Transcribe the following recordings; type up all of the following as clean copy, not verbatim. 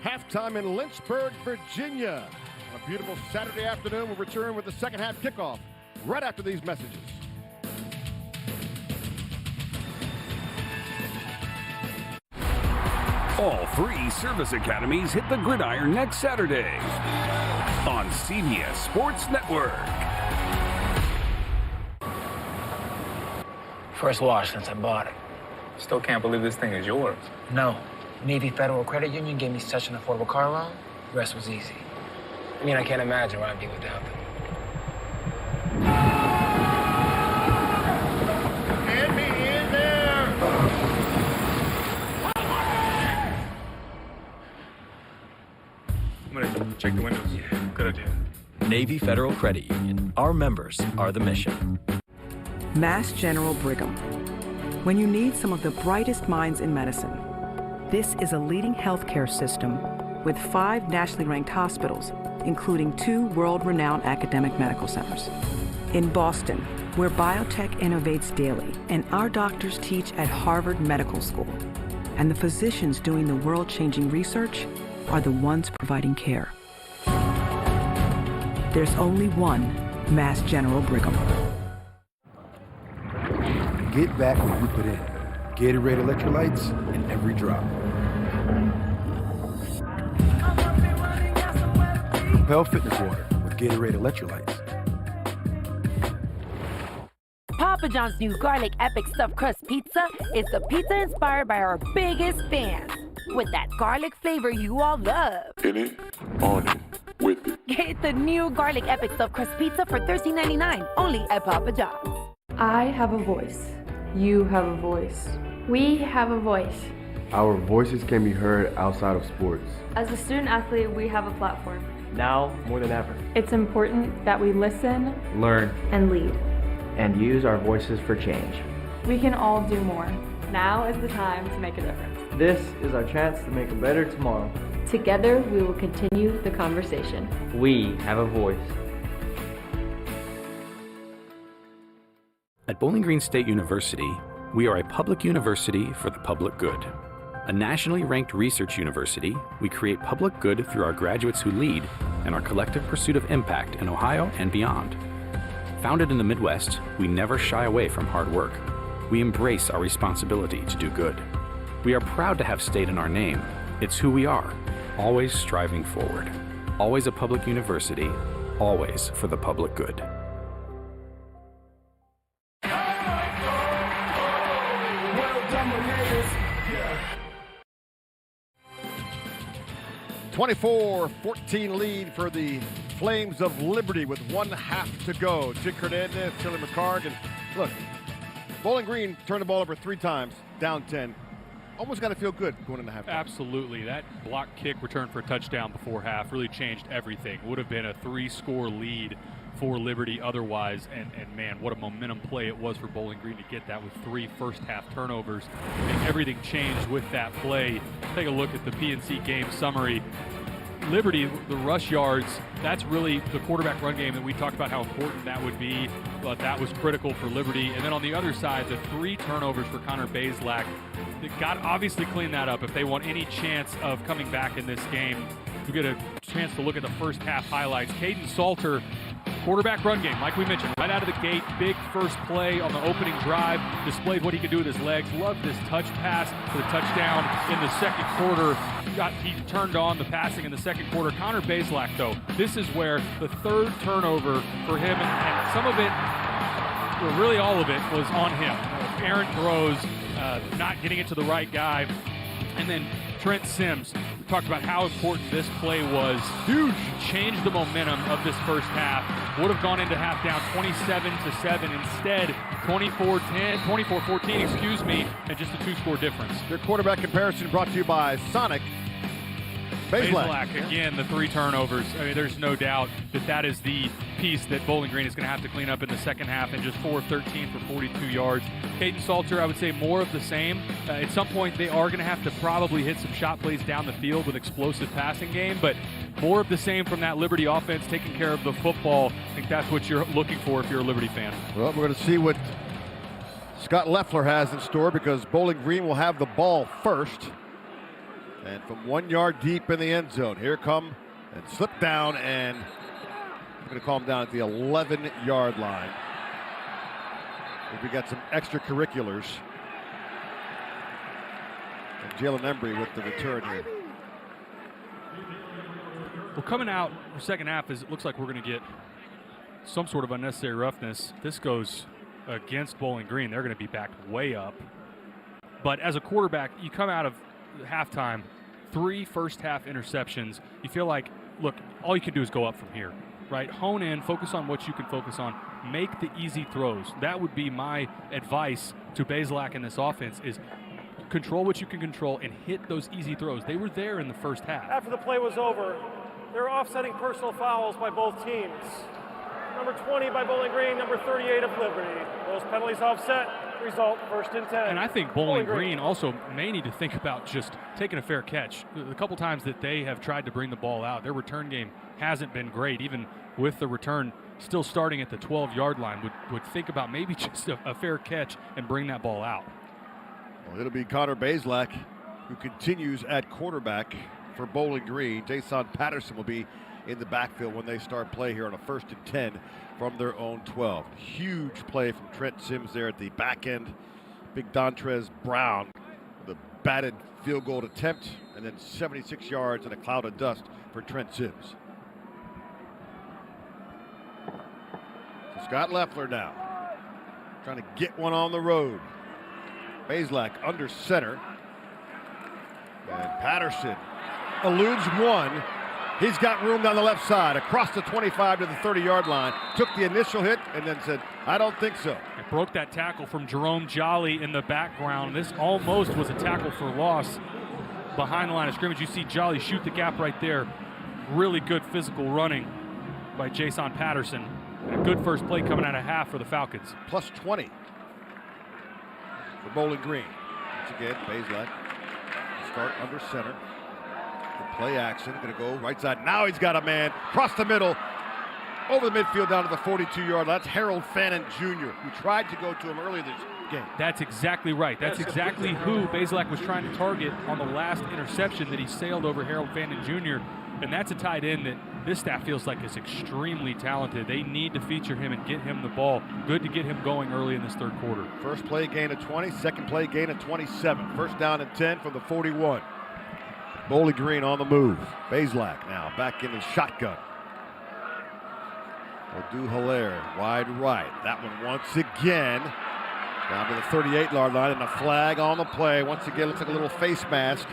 Halftime in Lynchburg, Virginia. On a beautiful Saturday afternoon, we'll return with the second half kickoff right after these messages. All three service academies hit the gridiron next Saturday on CBS Sports Network. First wash since I bought it. Still can't believe this thing is yours. No. Navy Federal Credit Union gave me such an affordable car loan, the rest was easy. I mean, I can't imagine where I'd be without them. Get me in there! I'm gonna check the windows. Yeah, good idea. Navy Federal Credit Union. Our members are the mission. Mass General Brigham. When you need some of the brightest minds in medicine, this is a leading healthcare system with 5 nationally ranked hospitals, including 2 world-renowned academic medical centers. In Boston, where biotech innovates daily, and our doctors teach at Harvard Medical School, and the physicians doing the world-changing research are the ones providing care. There's only one Mass General Brigham. Get back what you put in. Gatorade electrolytes in every drop. Propel Fitness Water with Gatorade electrolytes. Papa John's new Garlic Epic Stuffed Crust Pizza is the pizza inspired by our biggest fans. With that garlic flavor you all love. In it, on it, with it. Get the new Garlic Epic Stuffed Crust Pizza for $13.99, only at Papa John's. I have a voice. You have a voice. We have a voice. Our voices can be heard outside of sports. As a student athlete, we have a platform. Now more than ever. It's important that we listen, learn, and lead. And use our voices for change. We can all do more. Now is the time to make a difference. This is our chance to make a better tomorrow. Together, we will continue the conversation. We have a voice. At Bowling Green State University, we are a public university for the public good. A nationally ranked research university, we create public good through our graduates who lead and our collective pursuit of impact in Ohio and beyond. Founded in the Midwest, we never shy away from hard work. We embrace our responsibility to do good. We are proud to have state in our name. It's who we are, always striving forward. Always a public university, always for the public good. 24-14 lead for the Flames of Liberty with 1 half to go. Jake Hernandez, Tilly McCarg, and look, Bowling Green turned the ball over 3 times, down 10. Almost got to feel good going into halftime. Absolutely. That block kick return for a touchdown before half really changed everything. Would have been a 3-score lead for Liberty otherwise, and man, what a momentum play it was for Bowling Green to get that with 3 first-half turnovers. And everything changed with that play. Take a look at the PNC game summary. Liberty, the rush yards, that's really the quarterback run game that we talked about how important that would be, but that was critical for Liberty. And then on the other side, the 3 turnovers for Connor Bazelak. They got to obviously clean that up if they want any chance of coming back in this game. We get a chance to look at the first half highlights. Caden Salter, quarterback run game, like we mentioned, right out of the gate, big first play on the opening drive, displayed what he could do with his legs. Loved this touch pass for the touchdown in the second quarter. He turned on the passing in the second quarter. Connor Bazelak, though, this is where the 3rd turnover for him, and some of it, well, really all of it, was on him. Aaron throws, not getting it to the right guy, and then Trent Sims. We talked about how important this play was. Huge. Changed the momentum of this first half. Would have gone into half down 27-7. Instead, 24-14, excuse me, and just a 2-score difference. Your quarterback comparison brought to you by Sonic. Bazelak, again, the 3 turnovers. I mean, there's no doubt that is the piece that Bowling Green is going to have to clean up in the second half, and just 4 of 13 for 42 yards. Caden Salter, I would say more of the same. At some point, they are going to have to probably hit some shot plays down the field with explosive passing game, but more of the same from that Liberty offense, taking care of the football. I think that's what you're looking for if you're a Liberty fan. Well, we're going to see what Scott Loeffler has in store, because Bowling Green will have the ball first. And from 1 yard deep in the end zone, here come and slip down, and I'm going to call him down at the 11-yard line. We got some extracurriculars. And Jalen Embry with the return here. Well, coming out for second half, is it looks like we're going to get some sort of unnecessary roughness. This goes against Bowling Green. They're going to be backed way up. But as a quarterback, you come out of halftime, 3 first-half interceptions. You feel like, look, all you can do is go up from here, right? Hone in, focus on what you can focus on. Make the easy throws. That would be my advice to Bazelak in this offense is control what you can control and hit those easy throws. They were there in the first half. After the play was over, there were offsetting personal fouls by both teams. Number 20 by Bowling Green, number 38 of Liberty. Those penalties offset, result 1st and 10. And I think Bowling Green also may need to think about just taking a fair catch. The couple times that they have tried to bring the ball out, their return game hasn't been great, even with the return still starting at the 12-yard line. Would think about maybe just a fair catch and bring that ball out. Well, it'll be Connor Bazelak who continues at quarterback for Bowling Green. Jason Patterson will be in the backfield when they start play here on a 1st and 10 from their own 12. Huge play from Trent Sims there at the back end. Big Dontrez Brown with a batted field goal attempt, and then 76 yards and a cloud of dust for Trent Sims. So Scott Leffler now trying to get one on the road. Bazelak under center, and Patterson eludes one. He's got room down the left side, across the 25 to the 30-yard line. Took the initial hit and then said, I don't think so. It broke that tackle from Jerome Jolly in the background. This almost was a tackle for loss behind the line of scrimmage. You see Jolly shoot the gap right there. Really good physical running by Jason Patterson. And a good first play coming out of half for the Falcons. Plus 20 for Bowling Green. Once again, Bazelak start under center. Play action, going to go right side. Now he's got a man across the middle, over the midfield down to the 42-yard line. That's Harold Fannin Jr., who tried to go to him earlier this game. That's exactly right. That's exactly who Bazelak was trying to target on the last interception that he sailed over Harold Fannin Jr. And that's a tight end that this staff feels like is extremely talented. They need to feature him and get him the ball. Good to get him going early in this third quarter. First play gain of 20, second play gain of 27. First down and 10 from the 41. Bowling Green on the move. Bazelak now back in the shotgun. O'Du-Hilaire wide right. That one once again down to the 38-yard line, and a flag on the play. Once again, looks like a little face mask.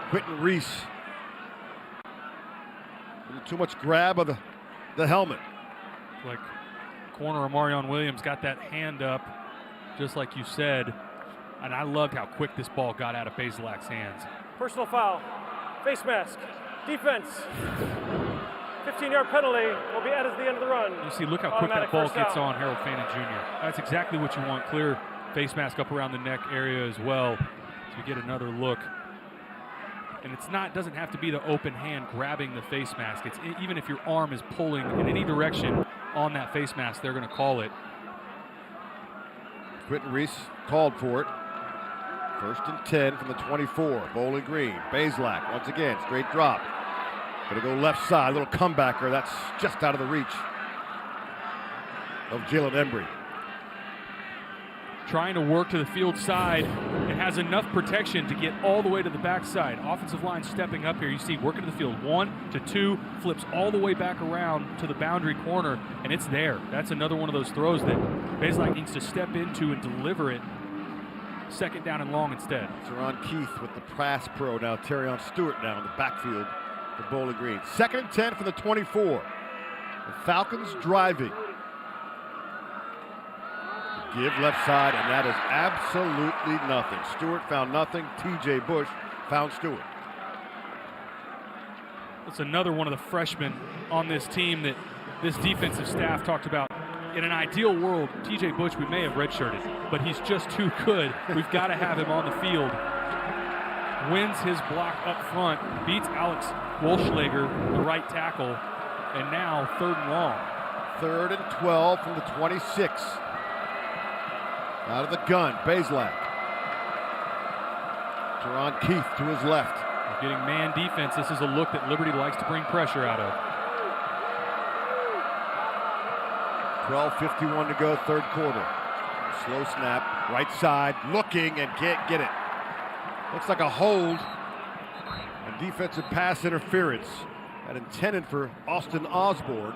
Quentin Reese. A little too much grab of the helmet. Like corner of Marion Williams got that hand up, just like you said. And I loved how quick this ball got out of Bazelak's hands. Personal foul, face mask, defense. 15-yard penalty will be added at the end of the run. You see, look how quick that ball gets on Harold Fannin Jr. That's exactly what you want. Clear face mask up around the neck area as well to get another look. And it's not, doesn't have to be the open hand grabbing the face mask. It's even if your arm is pulling in any direction on that face mask, they're going to call it. Quentin Reese called for it. First and 10 from the 24. Bowling Green. Bazelak once again, straight drop. Gonna go left side, little comebacker. That's just out of the reach of Jalen Embry. Trying to work to the field side. It has enough protection to get all the way to the backside. Offensive line stepping up here. You see working to the field. 1 to 2, flips all the way back around to the boundary corner, and it's there. That's another one of those throws that Bazelak needs to step into and deliver it. Second down and long instead. Teron Keith with the pass pro now. Terrion Stewart now in the backfield for Bowling Green. Second and 10 from the 24. The Falcons driving. Give left side, and that is absolutely nothing. Stewart found nothing. TJ Bush found Stewart. It's another one of the freshmen on this team that this defensive staff talked about. In an ideal world, TJ Bush, we may have redshirted, but he's just too good. We've got to have him on the field. Wins his block up front, beats Alex Wolschlager, the right tackle, and now third and long. 3rd and 12 from the 26. Out of the gun, Bazelak. Teron Keith to his left. getting man defense. This is a look that Liberty likes to bring pressure out of. 12:51 to go, third quarter. Slow snap, right side, looking and can't get it. Looks like a hold. And defensive pass interference. That intended for Austin Osborne.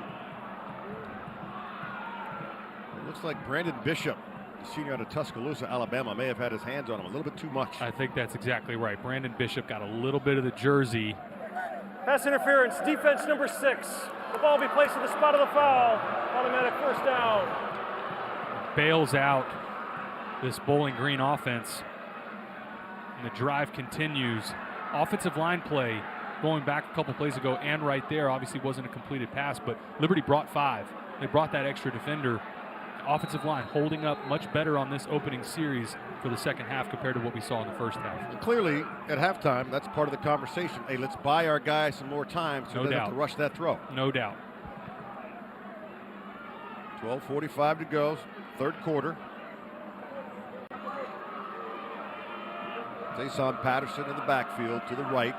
It looks like Brandon Bishop, the senior out of Tuscaloosa, Alabama, may have had his hands on him a little bit too much. I think that's exactly right. Brandon Bishop got a little bit of the jersey. Pass interference, defense number 6. The ball will be placed at the spot of the foul. Automatic first down. Bails out this Bowling Green offense. And the drive continues. Offensive line play going back a couple plays ago and right there obviously wasn't a completed pass, but Liberty brought 5. They brought that extra defender. Offensive line holding up much better on this opening series for the second half compared to what we saw in the first half. And clearly, at halftime, that's part of the conversation. Hey, let's buy our guys some more time so they don't have to rush that throw. No doubt. 12:45 to go, third quarter. Jason Patterson in the backfield to the right.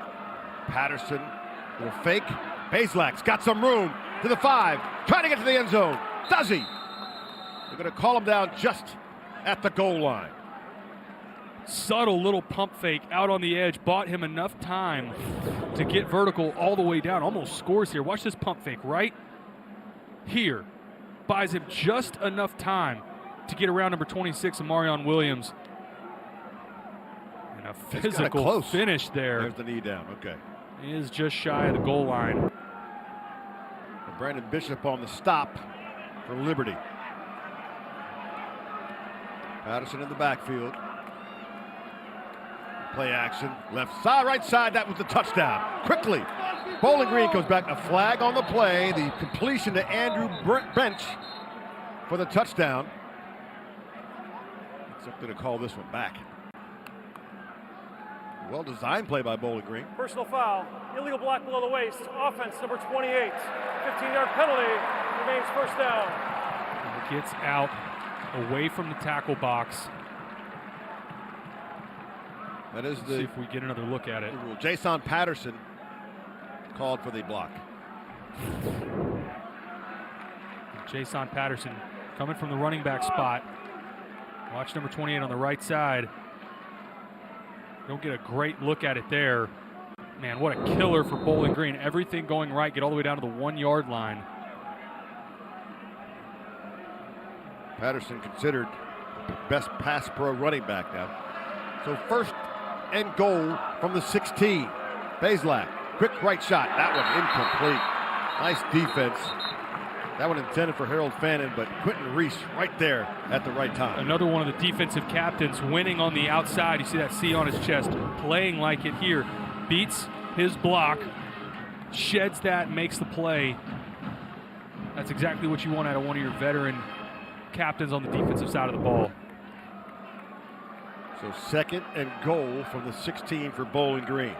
Patterson, little fake. Bazelak's got some room to the 5, trying to get to the end zone. Does he? They're going to call him down just at the goal line. Subtle little pump fake out on the edge, bought him enough time to get vertical all the way down. Almost scores here. Watch this pump fake right here. Buys him just enough time to get around number 26, Amarion Williams. And a physical finish there. There's the knee down, okay. He is just shy of the goal line. And Brandon Bishop on the stop for Liberty. Patterson in the backfield. Play action, left side, right side, that was the touchdown. Quickly, Bowling Green comes back, a flag on the play, the completion to Andrew Bench for the touchdown. Something to call this one back. Well-designed play by Bowling Green. Personal foul, illegal block below the waist, offense number 28. 15-yard penalty, remains first down. It gets out away from the tackle box. That is See if we get another look at it. Jason Patterson called for the block. Jason Patterson coming from the running back spot. Watch number 28 on the right side. Don't get a great look at it there. Man, what a killer for Bowling Green. Everything going right, get all the way down to the 1-yard line. Patterson considered best pass pro running back now. So first and goal from the 16. Bazelak, quick right shot. That one incomplete. Nice defense. That one intended for Harold Fannin, but Quentin Reese right there at the right time. Another one of the defensive captains winning on the outside. You see that C on his chest, playing like it here. Beats his block, sheds that, makes the play. That's exactly what you want out of one of your veteran captains on the defensive side of the ball. So second and goal from the 16 for Bowling Green.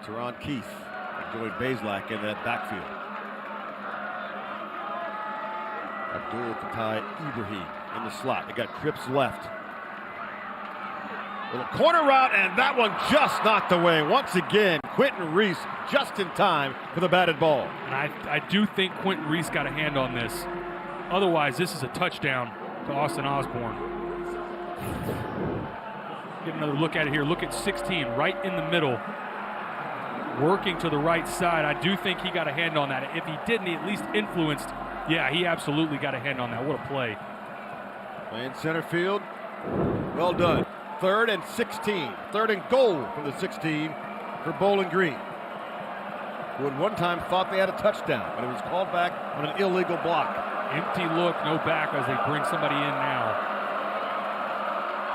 Teron Keith and Joey Bazelak in that backfield. Abdul Fatai Ibrahim in the slot. They got Cripps left. Little corner route, and that one just knocked away. Once again, Quentin Reese just in time for the batted ball. And I do think Quentin Reese got a hand on this. Otherwise, this is a touchdown to Austin Osborne. Get another look at it here. Look at 16 right in the middle. Working to the right side. I do think he got a hand on that. If he didn't, he at least influenced. Yeah, he absolutely got a hand on that. What a play. Playing center field. Well done. Third and 16. Third and goal from the 16 for Bowling Green, who at one time thought they had a touchdown, but it was called back on an illegal block. Empty look, no back as they bring somebody in now.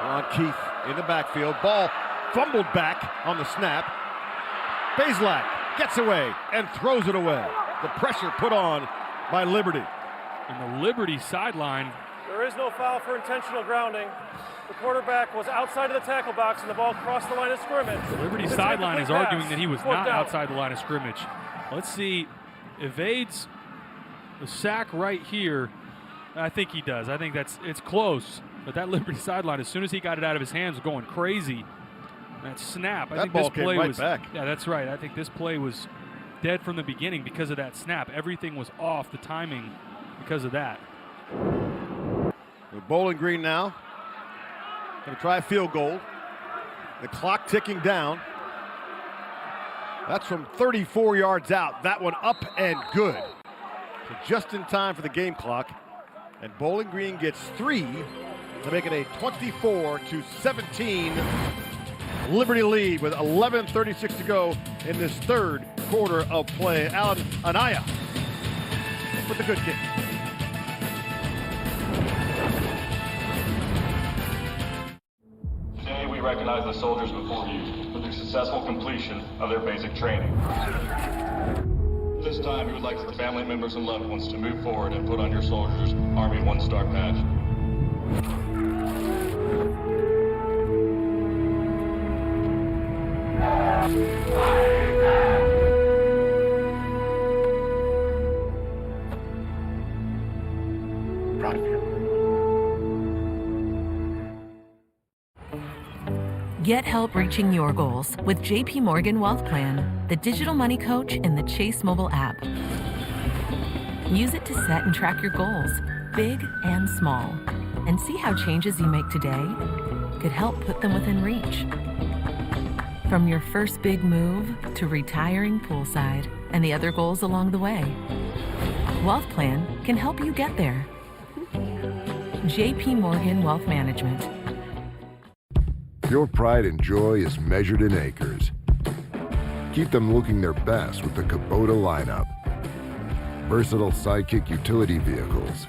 Ron Keith in the backfield. Ball fumbled back on the snap. Bazelak gets away and throws it away. The pressure put on by Liberty. And the Liberty sideline. There is no foul for intentional grounding. The quarterback was outside of the tackle box and the ball crossed the line of scrimmage. The Liberty sideline is arguing that he was not outside the line of scrimmage. Let's see. Evades the sack right here. I think he does. I think it's close. But that Liberty sideline, as soon as he got it out of his hands, was going crazy. That snap. I That think ball this came play right was, back. Yeah, that's right. I think this play was dead from the beginning because of that snap. Everything was off, the timing because of that. With Bowling Green now, going to try a field goal. The clock ticking down. That's from 34 yards out. That one up and good. So just in time for the game clock. And Bowling Green gets 3 to make it a 24-17 Liberty lead with 11:36 to go in this third quarter of play. Alan Anaya with the good kick. Today we recognize the soldiers before you for the successful completion of their basic training. This time we would like the family members and loved ones to move forward and put on your soldiers' Army 1-Star badge. Proud of you. Get help reaching your goals with JP Morgan Wealth Plan, the digital money coach in the Chase mobile app. Use it to set and track your goals, big and small, and see how changes you make today could help put them within reach. From your first big move to retiring poolside and the other goals along the way, Wealth Plan can help you get there. JP Morgan Wealth Management. Your pride and joy is measured in acres. Keep them looking their best with the Kubota lineup. Versatile Sidekick utility vehicles.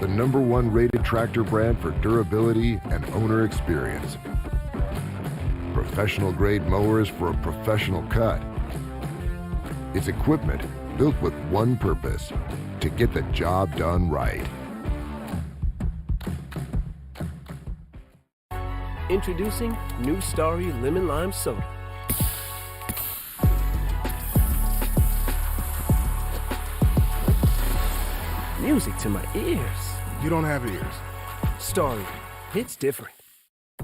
The #1 rated tractor brand for durability and owner experience. Professional grade mowers for a professional cut. It's equipment built with one purpose, to get the job done right. Introducing New Starry Lemon Lime Soda. Music to my ears. You don't have ears. Starry, it's different.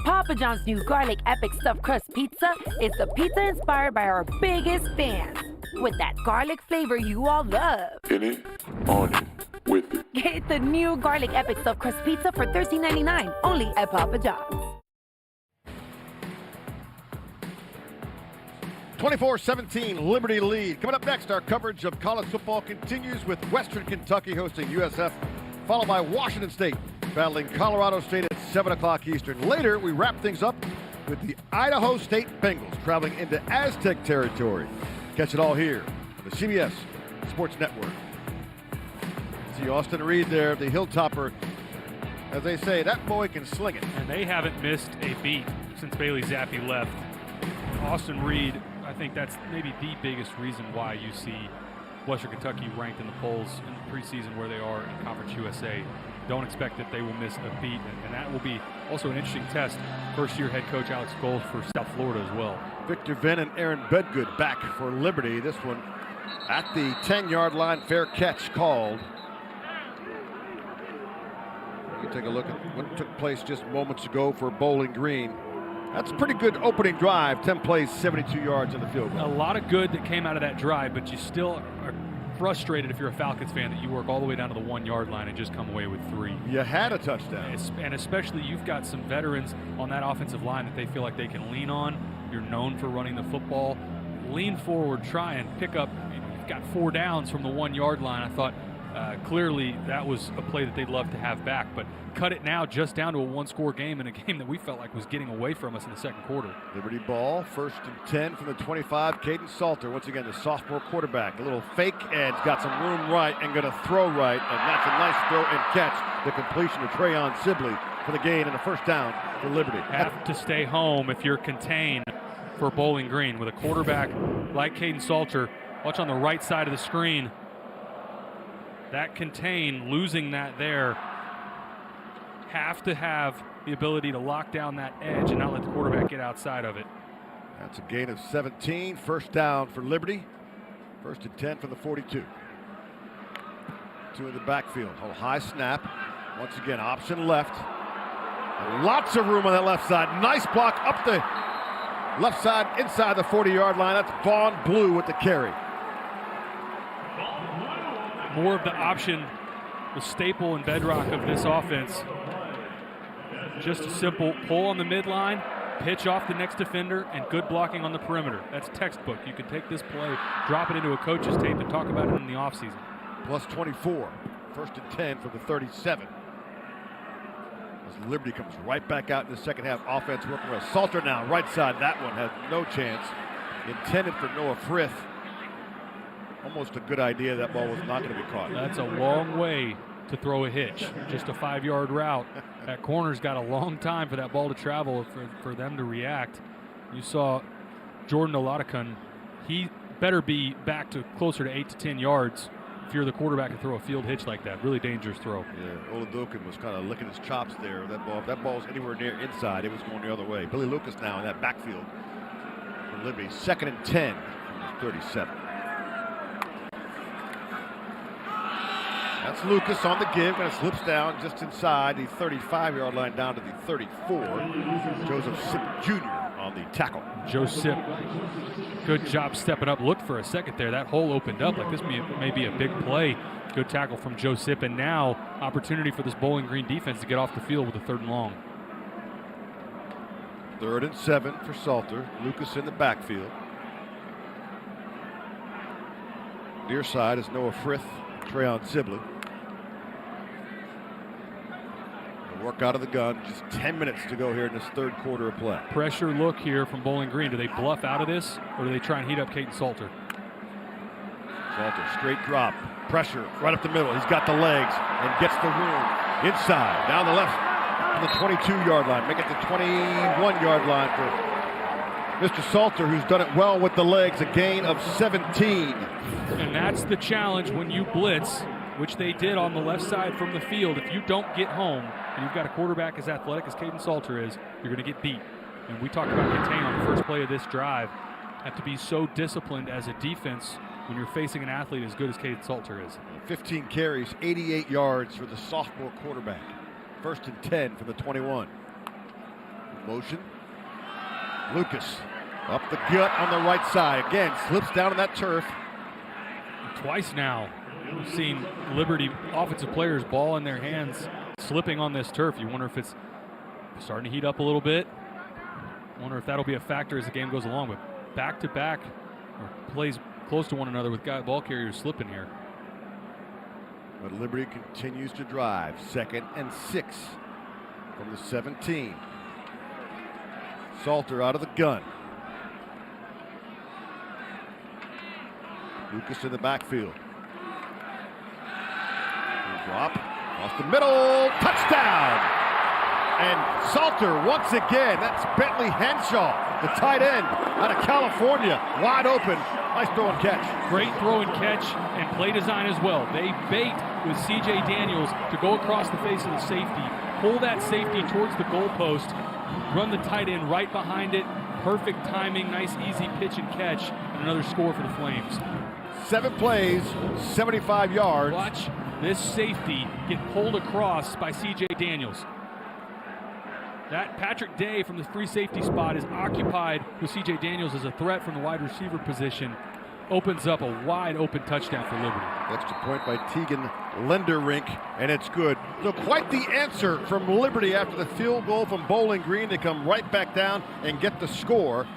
Papa John's new garlic epic stuffed crust pizza is the pizza inspired by our biggest fans. With that garlic flavor you all love. In it, on it, with it. Get the new garlic epic stuffed crust pizza for $13.99 only at Papa John's. 24-17 Liberty lead. Coming up next, our coverage of college football continues with Western Kentucky hosting USF, followed by Washington State battling Colorado State at 7 o'clock Eastern. Later, we wrap things up with the Idaho State Bengals traveling into Aztec territory. Catch it all here on the CBS Sports Network. See Austin Reed there, the Hilltopper. As they say, that boy can sling it. And they haven't missed a beat since Bailey Zappi left. Austin Reed, I think that's maybe the biggest reason why you see Western Kentucky ranked in the polls in the preseason where they are in Conference USA. Don't expect that they will miss a beat, and that will be also an interesting test. First-year head coach Alex Gold for South Florida as well. Victor Venn and Aaron Bedgood back for Liberty. This one at the 10-yard line, fair catch called. You can take a look at what took place just moments ago for Bowling Green. That's a pretty good opening drive, 10 plays, 72 yards in the field goal. A lot of good that came out of that drive, but you still are frustrated if you're a Falcons fan that you work all the way down to the 1-yard line and just come away with 3. You had a touchdown. And especially you've got some veterans on that offensive line that they feel like they can lean on. You're known for running the football. Lean forward, try and pick up. You've got 4 downs from the 1-yard line. I thought clearly that was a play that they'd love to have back, but cut it now just down to a 1-score game in a game that we felt like was getting away from us in the second quarter. Liberty ball, 1st and 10 from the 25. Caden Salter, once again, the sophomore quarterback. A little fake, and got some room right and going to throw right, and that's a nice throw and catch. The completion to Trayon Sibley for the gain and a first down for Liberty. Have to stay home if you're contained for Bowling Green with a quarterback like Caden Salter. Watch on the right side of the screen. That contain, losing that there. Have to have the ability to lock down that edge and not let the quarterback get outside of it. That's a gain of 17. First down for Liberty. 1st and 10 from the 42. 2 in the backfield. Oh, high snap. Once again, option left. Lots of room on that left side. Nice block up the left side inside the 40-yard line. That's Vaughn Blue with the carry. More of the option, the staple and bedrock of this offense. Just a simple pull on the midline, pitch off the next defender, and good blocking on the perimeter. That's textbook. You can take this play, drop it into a coach's tape, and talk about it in the offseason. Plus 24. 1st and 10 from the 37. As Liberty comes right back out in the second half. Offense working with Salter now, right side. That one has no chance. Intended for Noah Frith. Almost a good idea. That ball was not going to be caught. That's a long way to throw a hitch. Just a 5-yard route. That corner's got a long time for that ball to travel for them to react. You saw Jordan Oladokun. He better be back to closer to 8 to 10 yards if you're the quarterback and throw a field hitch like that. Really dangerous throw. Yeah, Oladokun was kind of licking his chops there. If that ball's anywhere near inside, it was going the other way. Billy Lucas now in that backfield for Liberty. 2nd and 10 from the 37. That's Lucas on the give, and it slips down just inside the 35-yard line down to the 34. Joseph Sipp Jr. on the tackle. Joe Sipp, good job stepping up. Looked for a second there. That hole opened up like this may be a big play. Good tackle from Joe Sipp, and now opportunity for this Bowling Green defense to get off the field with a 3rd and long. 3rd and 7 for Salter. Lucas in the backfield. Near side is Noah Frith, Treyon Sibley. Work out of the gun. Just 10 minutes to go here in this 3rd quarter of play. Pressure look here from Bowling Green. Do they bluff out of this, or do they try and heat up Caden Salter? Salter, straight drop. Pressure right up the middle. He's got the legs and gets the room. Inside, down the left to the 22-yard line. Make it the 21-yard line for Mr. Salter, who's done it well with the legs. A gain of 17. And that's the challenge when you blitz, which they did on the left side from the field. If you don't get home, and you've got a quarterback as athletic as Caden Salter is, you're going to get beat. And we talked about Katang on the first play of this drive. Have to be so disciplined as a defense when you're facing an athlete as good as Caden Salter is. 15 carries, 88 yards for the sophomore quarterback. 1st and 10 from the 21. Motion. Lucas up the gut on the right side. Again, slips down on that turf. Twice now, we've seen Liberty offensive players ball in their hands, slipping on this turf. You wonder if it's starting to heat up a little bit. Wonder if that'll be a factor as the game goes along. But back-to-back or plays close to one another with ball carriers slipping here. But Liberty continues to drive. 2nd and 6 from the 17. Salter out of the gun. Lucas in the backfield. Drop off the middle, touchdown! And Salter once again, that's Bentley Henshaw, the tight end out of California, wide open. Nice throw and catch. Great throw and catch and play design as well. They bait with C.J. Daniels to go across the face of the safety, pull that safety towards the goalpost, run the tight end right behind it. Perfect timing, nice easy pitch and catch, and another score for the Flames. 7 plays, 75 yards. Watch this safety get pulled across by C.J. Daniels. That Patrick Day from the free safety spot is occupied with C.J. Daniels as a threat from the wide receiver position. Opens up a wide open touchdown for Liberty. Extra point by Tegan Lenderink, and it's good. So quite the answer from Liberty after the field goal from Bowling Green. They come right back down and get the score.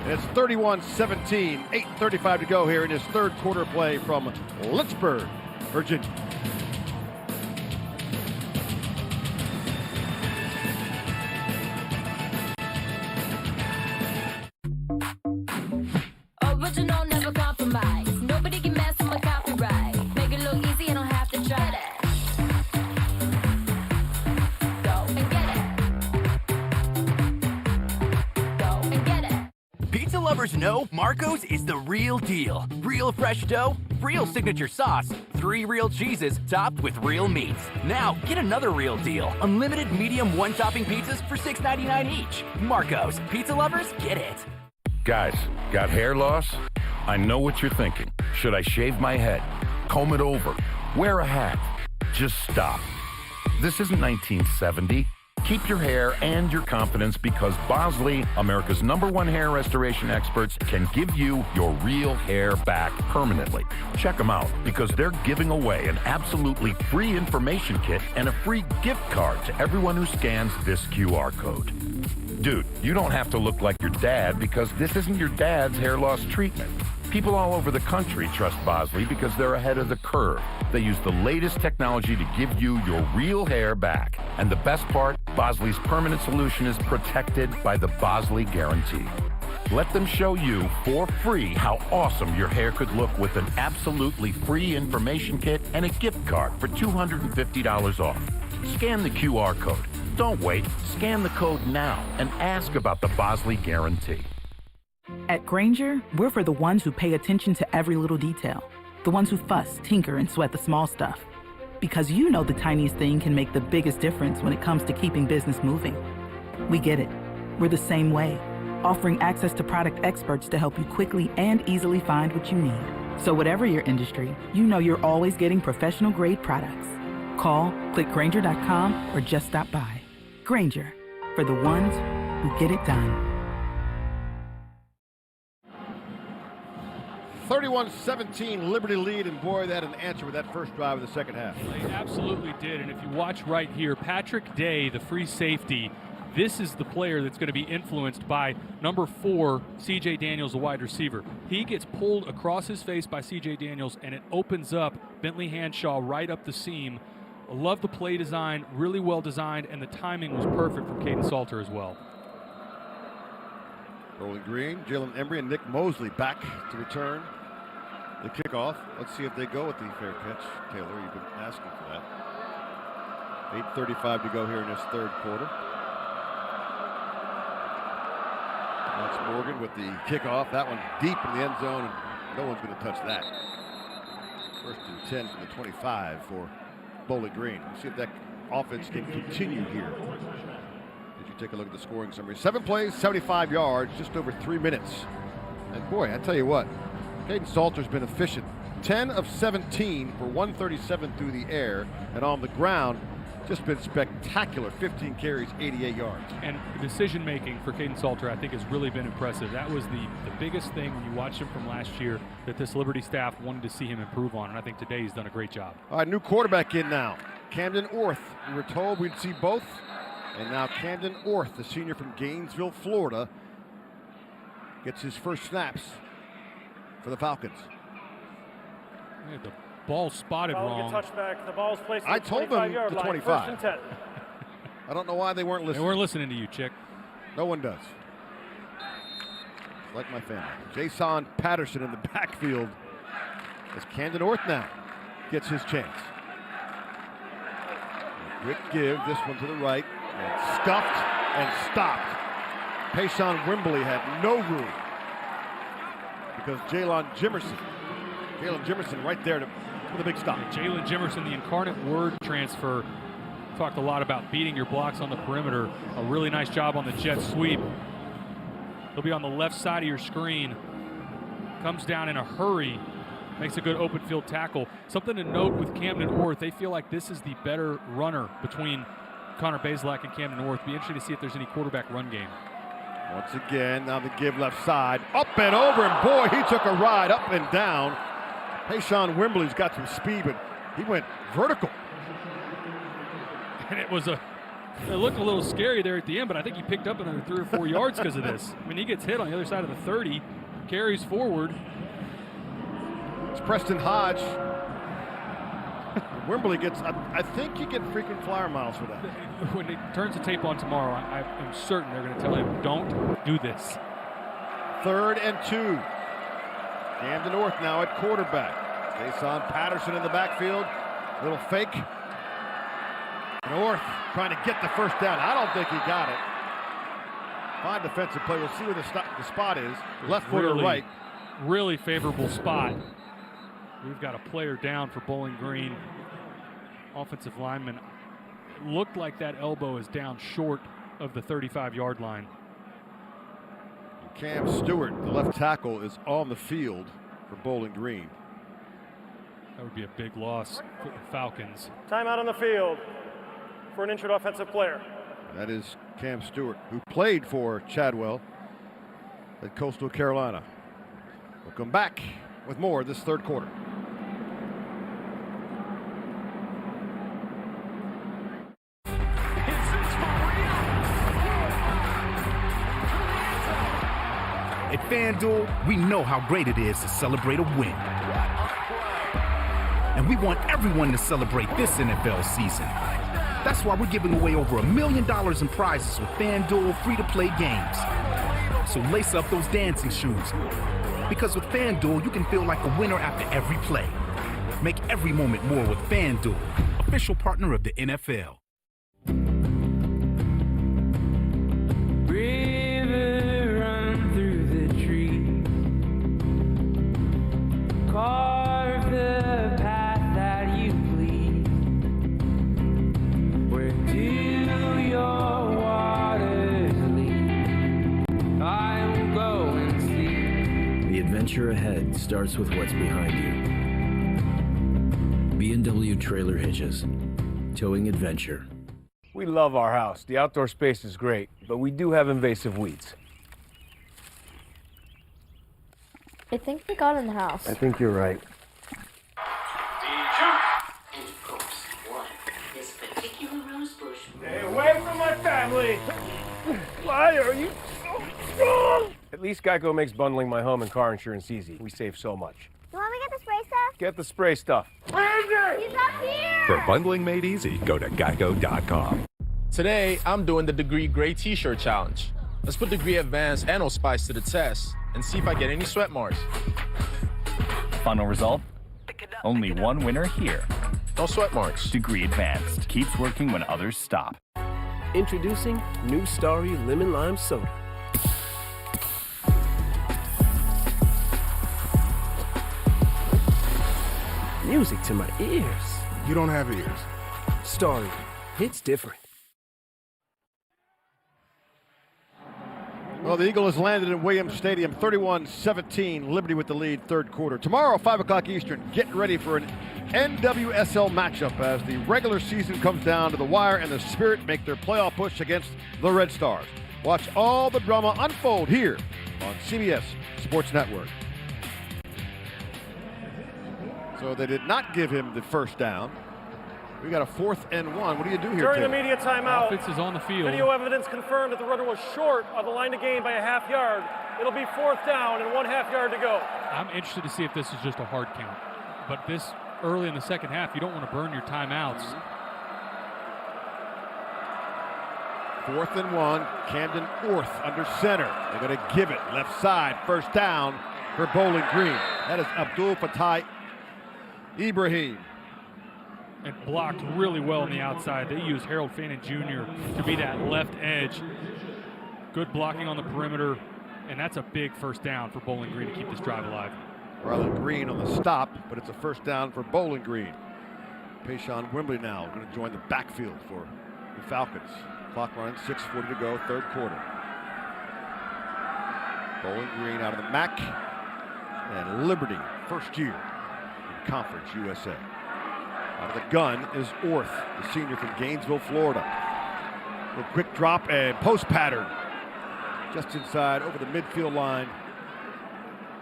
And it's 31-17, 8:35 to go here in his 3rd quarter play from Lynchburg, Virginia. Original, never compromise. Nobody can mess with my copyright. Make it look easy, I don't have to try that. Go and get it. Go and get it. Pizza lovers know Marco's is the real deal. Real fresh dough, real signature sauce, 3 real cheeses topped with real meats. Now, get another real deal. Unlimited medium 1-topping pizzas for $6.99 each. Marco's. Pizza lovers, get it. Guys, got hair loss? I know what you're thinking. Should I shave my head? Comb it over? Wear a hat? Just stop. This isn't 1970. Keep your hair and your confidence because Bosley, America's #1 hair restoration experts, can give you your real hair back permanently. Check them out because they're giving away an absolutely free information kit and a free gift card to everyone who scans this QR code. Dude, you don't have to look like your dad because this isn't your dad's hair loss treatment. People all over the country trust Bosley because they're ahead of the curve. They use the latest technology to give you your real hair back. And the best part, Bosley's permanent solution is protected by the Bosley Guarantee. Let them show you for free how awesome your hair could look with an absolutely free information kit and a gift card for $250 off. Scan the QR code. Don't wait. Scan the code now and ask about the Bosley Guarantee. At Grainger, we're for the ones who pay attention to every little detail. The ones who fuss, tinker, and sweat the small stuff. Because you know the tiniest thing can make the biggest difference when it comes to keeping business moving. We get it. We're the same way, offering access to product experts to help you quickly and easily find what you need. So whatever your industry, you know you're always getting professional-grade products. Call, click Grainger.com, or just stop by. Grainger, for the ones who get it done. 31-17 Liberty lead, and boy, they had an answer with that first drive of the second half. They absolutely did, and if you watch right here, Patrick Day, the free safety, this is the player that's going to be influenced by number 4, C.J. Daniels, a wide receiver. He gets pulled across his face by C.J. Daniels, and it opens up Bentley Hanshaw right up the seam. I love the play design, really well designed, and the timing was perfect from Caden Salter as well. Bowling Green, Jalen Embry, and Nick Mosley back to return the kickoff. Let's see if they go with the fair catch. Taylor, you've been asking for that. 8:35 to go here in this third quarter. That's Morgan with the kickoff. That one deep in the end zone, and no one's going to touch that. First and 10 from the 25 for Bowling Green. Let's see if that offense can continue here. Did you take a look at the scoring summary? 7 plays, 75 yards, just over 3 minutes. And boy, I tell you what, Caden Salter's been efficient. 10 of 17 for 137 through the air, and on the ground, just been spectacular. 15 carries, 88 yards. And decision making for Caden Salter, I think, has really been impressive. That was the biggest thing when you watched him from last year that this Liberty staff wanted to see him improve on, and I think today he's done a great job. All right, new quarterback in now. Camden Orth. We were told we'd see both, and now Camden Orth, the senior from Gainesville, Florida, gets his first snaps for the Falcons. Yeah, the ball spotted wrong. Touchback. The ball's placed I told them the 25. First and 10. I don't know why they weren't listening. They weren't listening to you, Chick. No one does. Like my family. Jason Patterson in the backfield as Camden Orth now gets his chance. Quick give, this one to the right. And stuffed and stopped. Payshawn Wimbley had no room because Jalen Jimerson right there with a big stop. Jalen Jimerson, the Incarnate Word transfer, talked a lot about beating your blocks on the perimeter. A really nice job on the jet sweep. He'll be on the left side of your screen. Comes down in a hurry. Makes a good open field tackle. Something to note with Camden Orth, they feel like this is the better runner between Connor Bazelak and Camden Orth. Be interested to see if there's any quarterback run game. Once again, now the give left side. Up and over, and boy, he took a ride up and down. Payshawn Wimbley's got some speed, but he went vertical. And it looked a little scary there at the end, but I think he picked up another 3 or 4 yards because of this. I mean, he gets hit on the other side of the 30, carries forward. It's Preston Hodge. Wimbley gets, I think you get frequent flyer miles for that. When he turns the tape on tomorrow, I am certain they're going to tell him, don't do this. 3rd and 2. Camden Orth now at quarterback. Jason Patterson in the backfield. Little fake. And Orth trying to get the first down. I don't think he got it. Fine defensive play. We'll see where the spot is. Left foot or right. Really favorable spot. We've got a player down for Bowling Green. Offensive lineman. It looked like that elbow is down short of the 35-yard line. Cam Stewart, the left tackle, is on the field for Bowling Green. That would be a big loss for the Falcons. Timeout on the field for an injured offensive player. That is Cam Stewart, who played for Chadwell at Coastal Carolina. We'll come back with more this third quarter. At FanDuel, we know how great it is to celebrate a win. And we want everyone to celebrate this NFL season. That's why we're giving away over $1 million in prizes with FanDuel free-to-play games. So lace up those dancing shoes. Because with FanDuel, you can feel like a winner after every play. Make every moment more with FanDuel, official partner of the NFL. River run through the trees, carve the path that you please. Where do your waters lead? I will go and see. The adventure ahead starts with what's behind you. B&W Trailer Hitches, towing adventure. We love our house. The outdoor space is great, but we do have invasive weeds. I think we got in the house. I think you're right. Stay away from my family! Why are you so strong? At least Geico makes bundling my home and car insurance easy. We save so much. You want me to get the spray stuff? Get the spray stuff. He's up here! For bundling made easy, go to geico.com. Today, I'm doing the Degree Gray T-shirt challenge. Let's put Degree Advanced and Old Spice to the test and see if I get any sweat marks. Final result? Only one winner here. No sweat marks. Degree Advanced keeps working when others stop. Introducing New Starry Lemon Lime Soda. Music to my ears. You don't have ears. Starry, it's different. Well, the Eagle has landed in Williams Stadium, 31-17, Liberty with the lead, third quarter. Tomorrow, 5 o'clock Eastern, get ready for an NWSL matchup as the regular season comes down to the wire and the Spirit make their playoff push against the Red Stars. Watch all the drama unfold here on CBS Sports Network. So they did not give him the first down. We got a 4th and 1. What do you do here, During Tim? the media timeout, Offense is on the field. Video evidence confirmed that the runner was short of the line to gain by a half yard. It'll be 4th down and 1/2 yard to go. I'm interested to see if this is just a hard count. But this early in the second half, you don't want to burn your timeouts. 4th and 1, Camden Orth under center. They're going to give it left side, first down for Bowling Green. That is Abdul Fattah Ibrahim. And blocked really well on the outside. They use Harold Fannin Jr. to be that left edge. Good blocking on the perimeter, and that's a big first down for Bowling Green to keep this drive alive. Marlon Green on the stop, but it's a first down for Bowling Green. Payshawn Wembley now going to join the backfield for the Falcons. Clock running, 6:40 to go, third quarter. Bowling Green out of the MAC, and Liberty, first year in Conference USA. Out of the gun is Orth, the senior from Gainesville, Florida. A quick drop and post pattern. Just inside over the midfield line.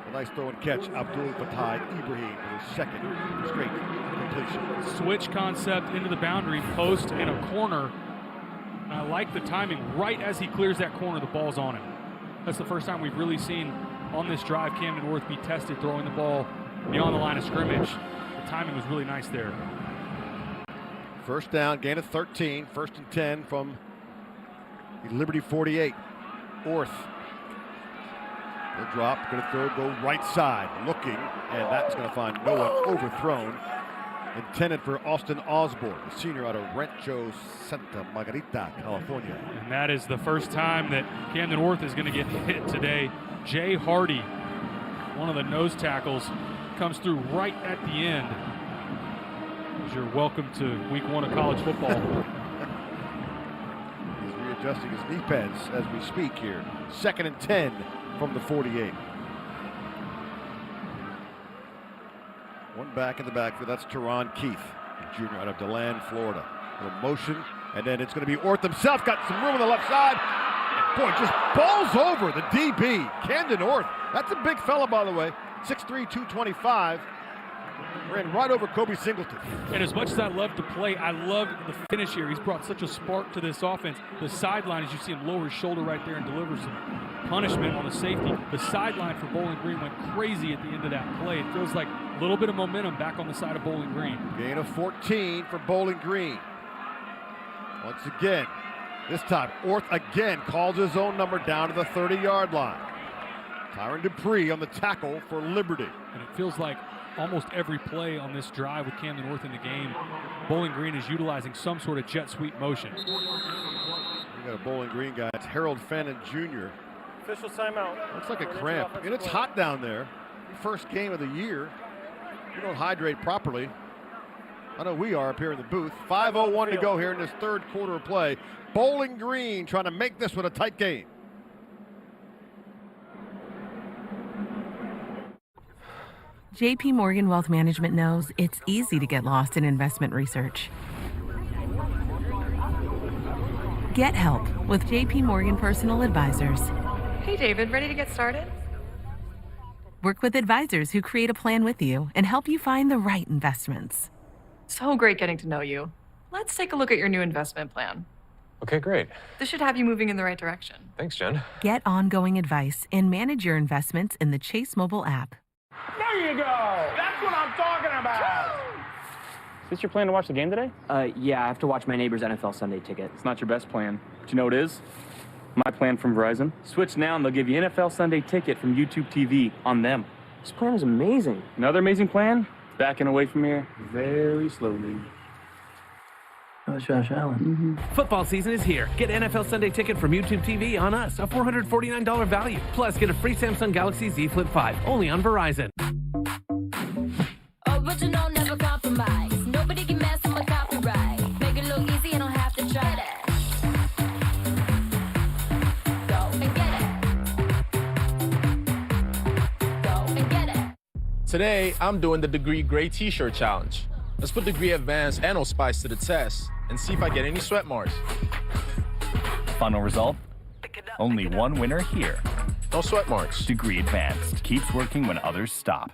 A nice throw and catch. Abdul Fattah Ibrahim with his second straight completion. Switch concept into the boundary, post and a corner. I like the timing. Right as he clears that corner, the ball's on him. That's the first time we've really seen on this drive Camden Orth be tested throwing the ball beyond the line of scrimmage. The timing was really nice there. First down, gain of 13, 1st and 10 from the Liberty 48. Orth. The drop, going to throw, go right side, looking, and that's going to find no one, overthrown. Intended for Austin Osborne, the senior out of Rancho Santa Margarita, California. And that is the first time that Camden Orth is going to get hit today. Jay Hardy, one of the nose tackles, comes through right at the end. You're welcome to week 1 of college football. He's readjusting his knee pads as we speak here. 2nd and 10 from the 48. One back in the backfield. That's Teron Keith, junior out of DeLand, Florida. A motion And then it's going to be Orth himself. Got some room on the left side. Boy, just balls over the DB. Camden Orth. That's a big fella, by the way. 6'3", 225. Ran right over Kobe Singleton. And as much as I love to play, I love the finish here. He's brought such a spark to this offense. The sideline, as you see him lower his shoulder right there and deliver some punishment on the safety. The sideline for Bowling Green went crazy at the end of that play. It feels like a little bit of momentum back on the side of Bowling Green. Gain of 14 for Bowling Green. Once again, this time Orth again calls his own number down to the 30-yard line. Tyron Dupree on the tackle for Liberty. And it feels like almost every play on this drive with Camden Orth in the game, Bowling Green is utilizing some sort of jet sweep motion. We got a Bowling Green guy. It's Harold Fannin Jr. Official timeout. Looks like a cramp. And it's hot down there. First game of the year. You don't hydrate properly. I know we are up here in the booth. 5:01 to go here in this third quarter of play. Bowling Green trying to make this one a tight game. JP Morgan Wealth Management knows it's easy to get lost in investment research. Get help with JP Morgan Personal Advisors. Hey, David, ready to get started? Work with advisors who create a plan with you and help you find the right investments. So great getting to know you. Let's take a look at your new investment plan. Okay, great. This should have you moving in the right direction. Thanks, Jen. Get ongoing advice and manage your investments in the Chase mobile app. There you go! That's what I'm talking about! Is this your plan to watch the game today? Yeah, I have to watch my neighbor's NFL Sunday ticket. It's not your best plan, but you know what it is? My plan from Verizon. Switch now and they'll give you NFL Sunday ticket from YouTube TV on them. This plan is amazing. Another amazing plan? Backing away from here very slowly. Oh, Josh Allen. Football season is here. Get NFL Sunday ticket from YouTube TV on us, a $449 value. Plus, get a free Samsung Galaxy Z Flip 5, only on Verizon. Original, never compromise. Nobody can mess with my copyright. Make it look easy, I don't have to try that. Go and get it. Go and get it. Today, I'm doing the Degree Gray T-shirt challenge. Let's put Degree Advanced and Old Spice to the test and see if I get any sweat marks. Final result? Only one winner here. No sweat marks. Degree Advanced keeps working when others stop.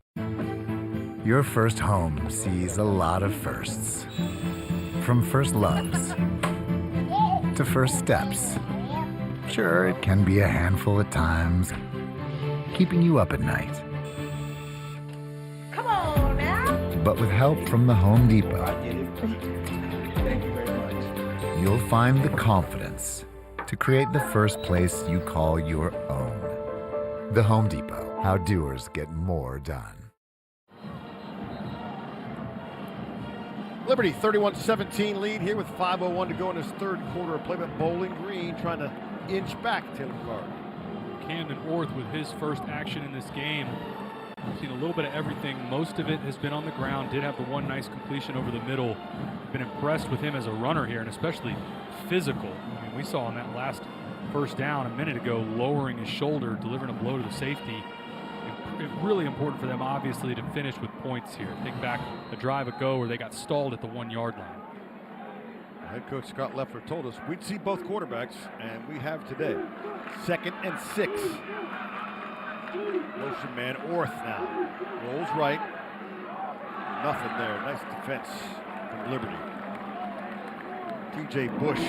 Your first home sees a lot of firsts. From first loves to first steps. Sure, it can be a handful at times, keeping you up at night. Come on now. But with help from the Home Depot, you'll find the confidence to create the first place you call your own. The Home Depot, how doers get more done. Liberty 31-17 lead here with 5:01 to go in this third quarter of play, but Bowling Green trying to inch back Taylor McCart. Camden Orth with his first action in this game. We've seen a little bit of everything. Most of it has been on the ground. Did have the one nice completion over the middle. Been impressed with him as a runner here, and especially physical. I mean, we saw on that last first down a minute ago, lowering his shoulder, delivering a blow to the safety. Really important for them, obviously, to finish with points here. Think back a drive ago where they got stalled at the 1-yard line. Head coach Scott Leffler told us we'd see both quarterbacks, and we have today. 2nd and 6. Motion man Orth now. Rolls right. Nothing there. Nice defense from Liberty. TJ Bush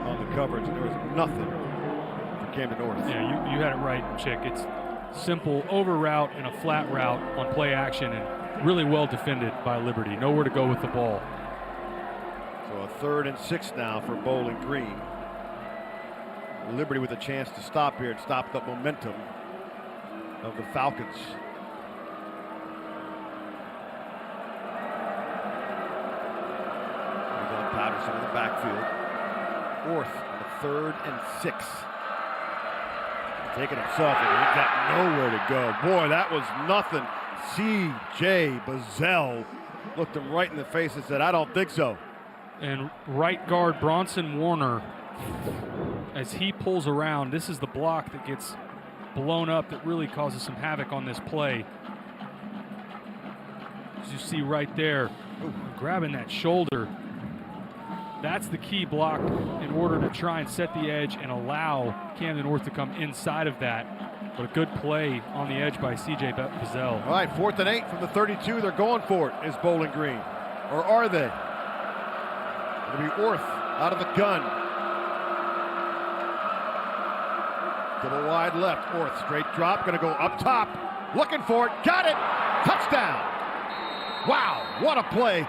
on the coverage. There was nothing for Camden Orth. Yeah, you had it right, Chick. It's simple over route and a flat route on play action, and really well defended by Liberty. Nowhere to go with the ball. So a 3rd and 6 now for Bowling Green. Liberty with a chance to stop here and stop the momentum of the Falcons. Patterson in the backfield. Orth on the 3rd and 6. Taking himself, and he got nowhere to go. Boy, that was nothing. C.J. Bazell looked him right in the face and said, I don't think so. And right guard Bronson Warner, as he pulls around, this is the block that gets blown up that really causes some havoc on this play. As you see right there, grabbing that shoulder. That's the key block in order to try and set the edge and allow Camden North to come inside of that. But a good play on the edge by C.J. Bazell. All right, 4th and 8 from the 32. They're going for it, is Bowling Green. Or are they? It'll be Orth out of the gun. Double wide left. Orth, straight drop, going to go up top. Looking for it. Got it. Touchdown. Wow, what a play.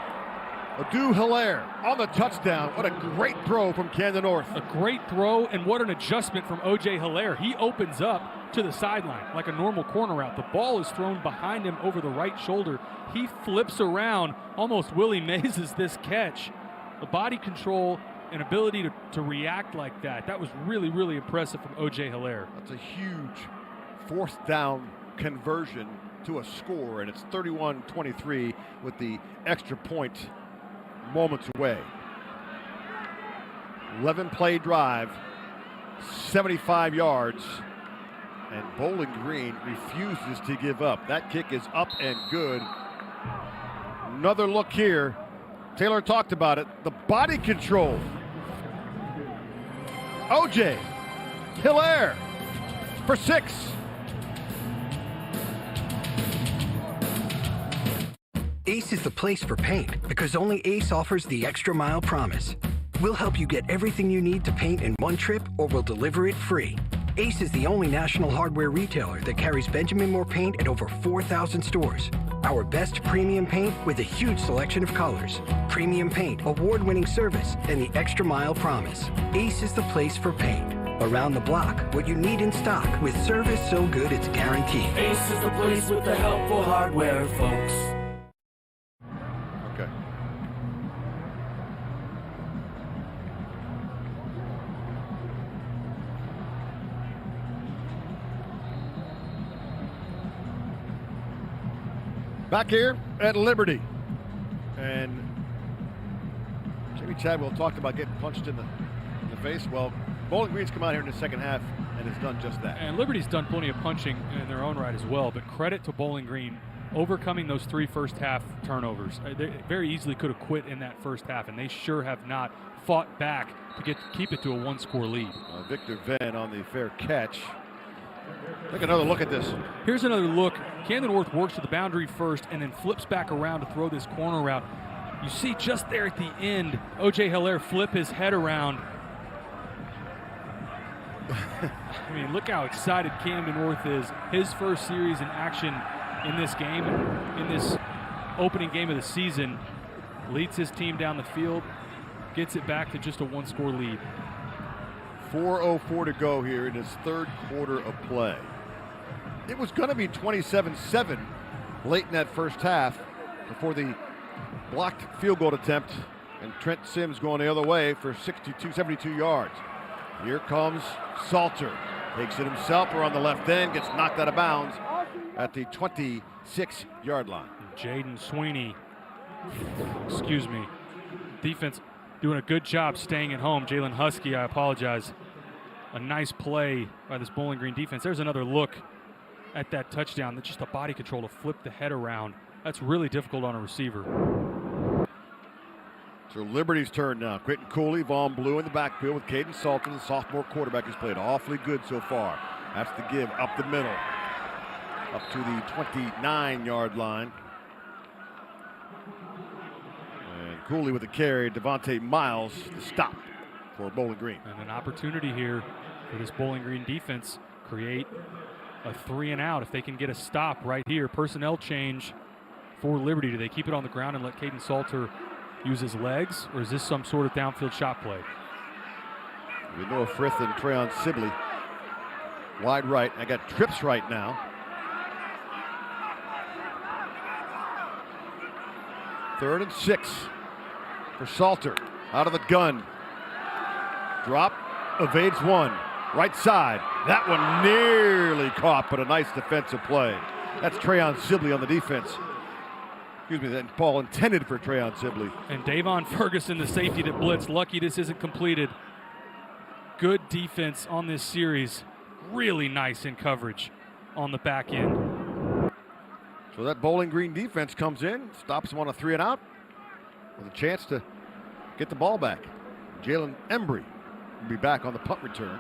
Adu Hilaire on the touchdown. What a great throw from Camden North. A great throw, and what an adjustment from O.J. Hilaire. He opens up to the sideline like a normal corner route. The ball is thrown behind him over the right shoulder. He flips around, almost Willie Mays' this catch. The body control and ability to react like that. That was really, really impressive from O.J. Hilaire. That's a huge 4th down conversion to a score, and it's 31-23 with the extra point moments away. 11-play drive, 75 yards, and Bowling Green refuses to give up. That kick is up and good. Another look here. Taylor talked about it. The body control. O.J. Hilaire for 6. Ace is the place for paint because only Ace offers the extra mile promise. We'll help you get everything you need to paint in one trip, or we'll deliver it free. Ace is the only national hardware retailer that carries Benjamin Moore paint at over 4,000 stores. Our best premium paint with a huge selection of colors. Premium paint, award-winning service, and the extra mile promise. Ace is the place for paint. Around the block, what you need in stock with service so good it's guaranteed. Ace is the place with the helpful hardware, folks. Okay. Back here at Liberty. And Jamie Chadwell talked about getting punched in the face. Well, Bowling Green's come out here in the second half and has done just that. And Liberty's done plenty of punching in their own right as well, but credit to Bowling Green overcoming those 3 first half turnovers. They very easily could have quit in that first half, and they sure have not fought back to keep it to a 1-score lead. Victor Venn on the fair catch. Take another look at this. Here's another look. Camden North works to the boundary first and then flips back around to throw this corner route. You see just there at the end, O.J. Hilaire flip his head around. I mean, look how excited Camden North is. His first series in action in this game, in this opening game of the season, leads his team down the field, gets it back to just a 1-score lead. 4:04 to go here in his 3rd quarter of play. It was going to be 27-7 late in that first half before the blocked field goal attempt, and Trent Sims going the other way for 72 yards. Here comes Salter. Takes it himself around the left end, gets knocked out of bounds at the 26-yard line. Jaden Sweeney, defense doing a good job staying at home. Jalen Husky, I apologize. A nice play by this Bowling Green defense. There's another look at that touchdown. That's just a body control to flip the head around. That's really difficult on a receiver. So Liberty's turn now. Quentin Cooley, Vaughn Blue in the backfield with Caden Salter, the sophomore quarterback, who's played awfully good so far. That's the give up the middle, up to the 29-yard line. And Cooley with the carry. Devontae Miles, the stop for Bowling Green. And an opportunity here for this Bowling Green defense. Create a 3-and-out if they can get a stop right here. Personnel change for Liberty. Do they keep it on the ground and let Caden Salter use his legs, or is this some sort of downfield shot play? We know Frith and Trayon Sibley. Wide right. I got trips right now. Third and 6 for Salter. Out of the gun. Drop. Evades one. Right side. That one nearly caught, but a nice defensive play. That's Trayon Sibley on the defense. Excuse me, that ball intended for Trayon Sibley. And Davon Ferguson, the safety that blitzed. Lucky this isn't completed. Good defense on this series. Really nice in coverage on the back end. So that Bowling Green defense comes in, stops him on a 3-and-out with a chance to get the ball back. Jalen Embry will be back on the punt return.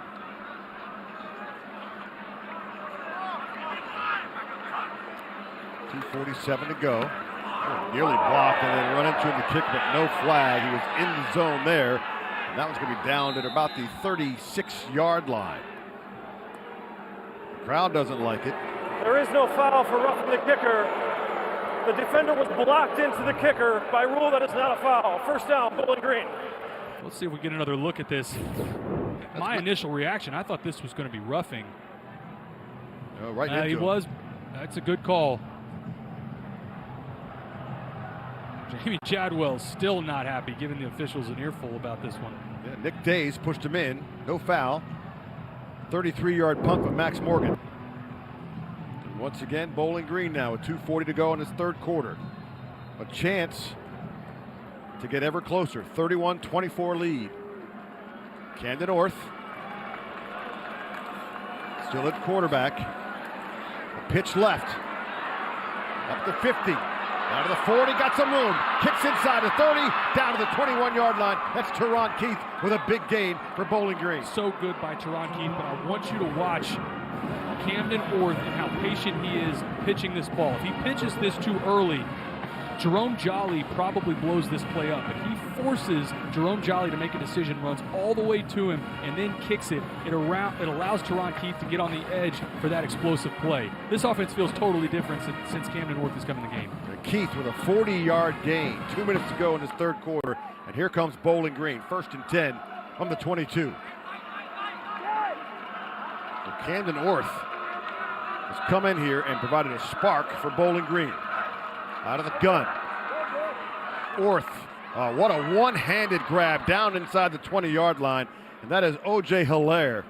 .247 to go. Oh, nearly blocked and then run into him the kick, but no flag. He was in the zone there. And that was going to be down at about the 36-yard line. The crowd doesn't like it. There is no foul for roughing the kicker. The defender was blocked into the kicker. By rule, that is not a foul. First down, Bowling Green. Let's see if we get another look at this. My initial reaction, I thought this was going to be roughing. Right into he him. was. That's a good call. Jamey Chadwell still not happy, giving the officials an earful about this one. Yeah, Nick Days pushed him in. No foul. 33-yard punt from Max Morgan. And once again, Bowling Green now with 2:40 to go in his third quarter. A chance to get ever closer. 31-24 lead. Camden North still at quarterback. A pitch left. Up to 50. Down to the 40, got some room. Kicks inside the 30, down to the 21-yard line. That's Teron Keith with a big gain for Bowling Green. So good by Teron Keith, but I want you to watch Camden North and how patient he is pitching this ball. If he pitches this too early, Jerome Jolly probably blows this play up, but he forces Jerome Jolly to make a decision, runs all the way to him, and then kicks it. It allows Teron Keith to get on the edge for that explosive play. This offense feels totally different since Camden North has come in the game. Keith with a 40-yard gain. 2 minutes to go in his third quarter, and here comes Bowling Green. 1st and 10 from the 22. So Camden North has come in here and provided a spark for Bowling Green. Out of the gun. Orth, what a one-handed grab down inside the 20-yard line, and that is O.J. Hilaire.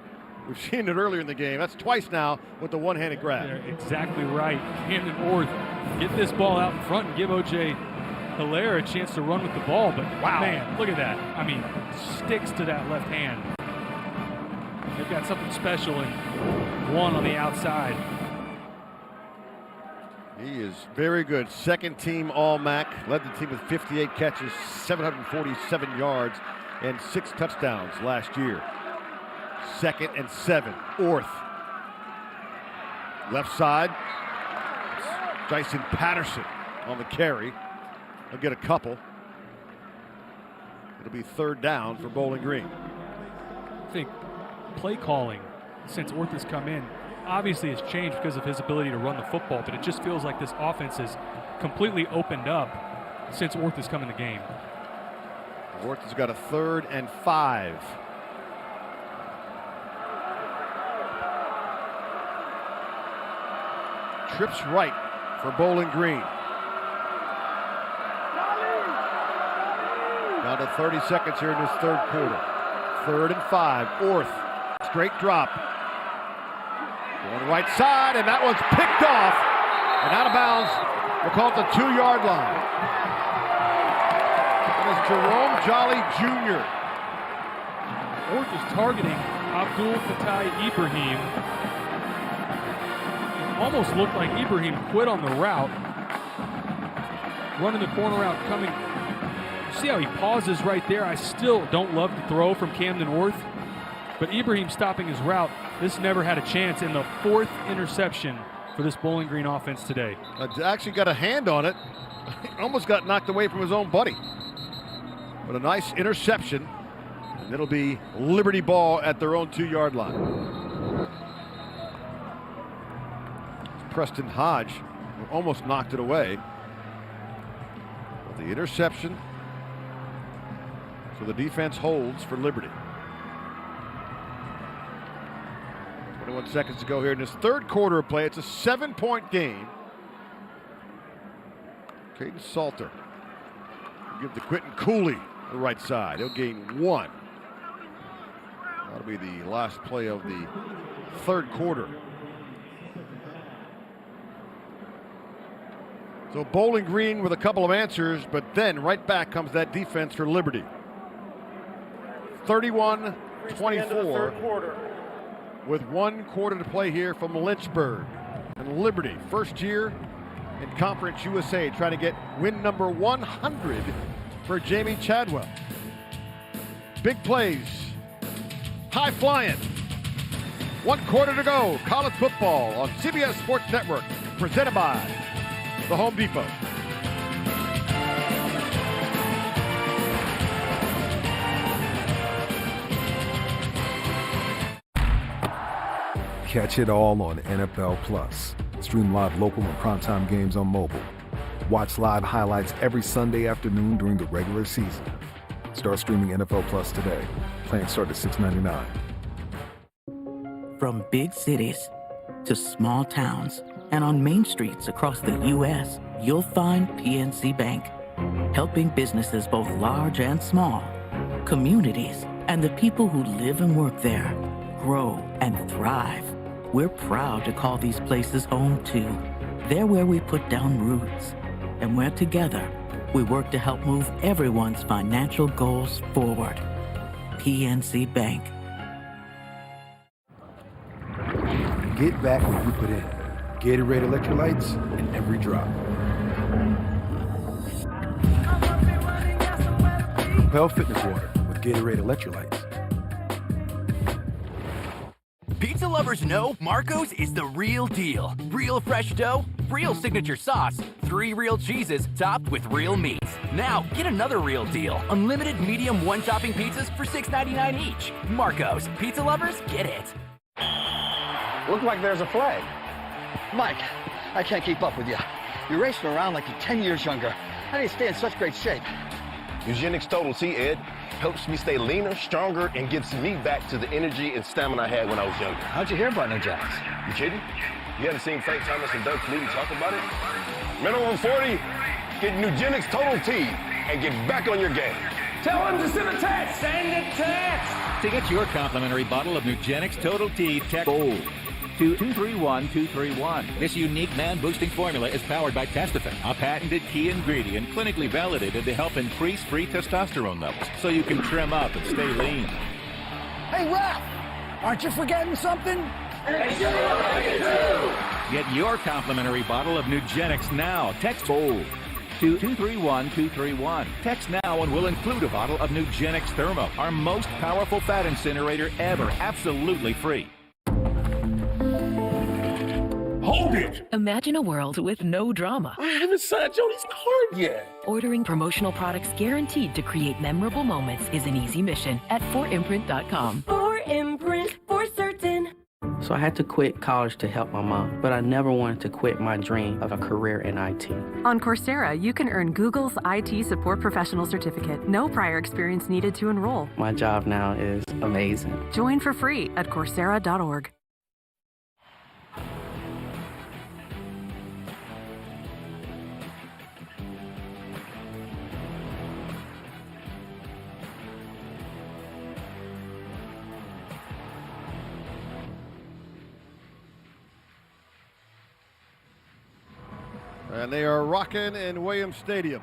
We've seen it earlier in the game. That's twice now with the one-handed grab. They're exactly right. Camden North, get this ball out in front and give O.J. Hilaire a chance to run with the ball, but wow, man, look at that. I mean, sticks to that left hand. They've got something special in one on the outside. He is very good. Second team All-MAC. Led the team with 58 catches, 747 yards, and 6 touchdowns last year. 2nd and 7. Orth. Left side. Dyson Patterson on the carry. He'll get a couple. It'll be 3rd down for Bowling Green. I think play calling since Orth has come in obviously has changed because of his ability to run the football, but it just feels like this offense has completely opened up since Orth has come in the game. Orth has got a 3rd and 5. Trips right for Bowling Green. Down to 30 seconds here in this third quarter. 3rd and 5. Orth, straight drop. Going right side, and that one's picked off. And out of bounds, we'll call it the 2-yard line. That is Jerome Jolly Jr. Orth is targeting Abdul Fattah Ibrahim. It almost looked like Ibrahim quit on the route. Running the corner route coming. See how he pauses right there? I still don't love the throw from Camden North, but Ibrahim stopping his route. This never had a chance in the 4th interception for this Bowling Green offense today. Actually got a hand on it. Almost got knocked away from his own buddy. But a nice interception, and it'll be Liberty ball at their own 2-yard line. Preston Hodge almost knocked it away. But the interception, so the defense holds for Liberty. 21 seconds to go here in this third quarter of play. It's a 7-point game. Caden Salter will give to Quentin Cooley the right side. He'll gain 1. That'll be the last play of the third quarter. So Bowling Green with a couple of answers, but then right back comes that defense for Liberty. 31-24. With 1 quarter to play here from Lynchburg. And Liberty, first year in Conference USA, trying to get win number 100 for Jamey Chadwell. Big plays. High flying. 1 quarter to go. College football on CBS Sports Network. Presented by the Home Depot. Catch it all on NFL Plus. Stream live local and primetime games on mobile. Watch live highlights every Sunday afternoon during the regular season. Start streaming NFL Plus today. Plans start at $6.99. From big cities to small towns and on main streets across the U.S., you'll find PNC Bank, helping businesses both large and small, communities, and the people who live and work there grow and thrive. We're proud to call these places home too. They're where we put down roots and where together we work to help move everyone's financial goals forward. PNC Bank. Get back what you put in. Gatorade electrolytes in every drop. Propel Fitness Water with Gatorade electrolytes. Pizza lovers know Marco's is the real deal. Real fresh dough, real signature sauce, 3 real cheeses topped with real meats. Now, get another real deal. Unlimited medium 1-topping pizzas for $6.99 each. Marco's. Pizza lovers, get it. Look like there's a flag. Mike, I can't keep up with you. You're racing around like you're 10 years younger. How do you stay in such great shape? Nugenix Total T, Ed, helps me stay leaner, stronger, and gives me back to the energy and stamina I had when I was younger. How'd you hear about Nugenix? You kidding? You haven't seen Frank Thomas and Doug Fleet talk about it? Minimum 40, get Nugenix Total T and get back on your game. Tell them to send a text. Send a text. To get your complimentary bottle of Nugenix Total T, text BOLD to 231231. This unique man-boosting formula is powered by Testofen, a patented key ingredient clinically validated to help increase free testosterone levels so you can trim up and stay lean. Hey, Ralph, aren't you forgetting something? Get your complimentary bottle of Nugenix now. Text BOLD to 231231. Text now and we'll include a bottle of Nugenix Thermo, our most powerful fat incinerator ever, absolutely free. Hold it! Imagine a world with no drama. I haven't signed Jody's card yet. Ordering promotional products guaranteed to create memorable moments is an easy mission at 4imprint.com. 4imprint, for certain. So I had to quit college to help my mom, but I never wanted to quit my dream of a career in IT. On Coursera, you can earn Google's IT Support Professional Certificate. No prior experience needed to enroll. My job now is amazing. Join for free at Coursera.org. And they are rocking in Williams Stadium.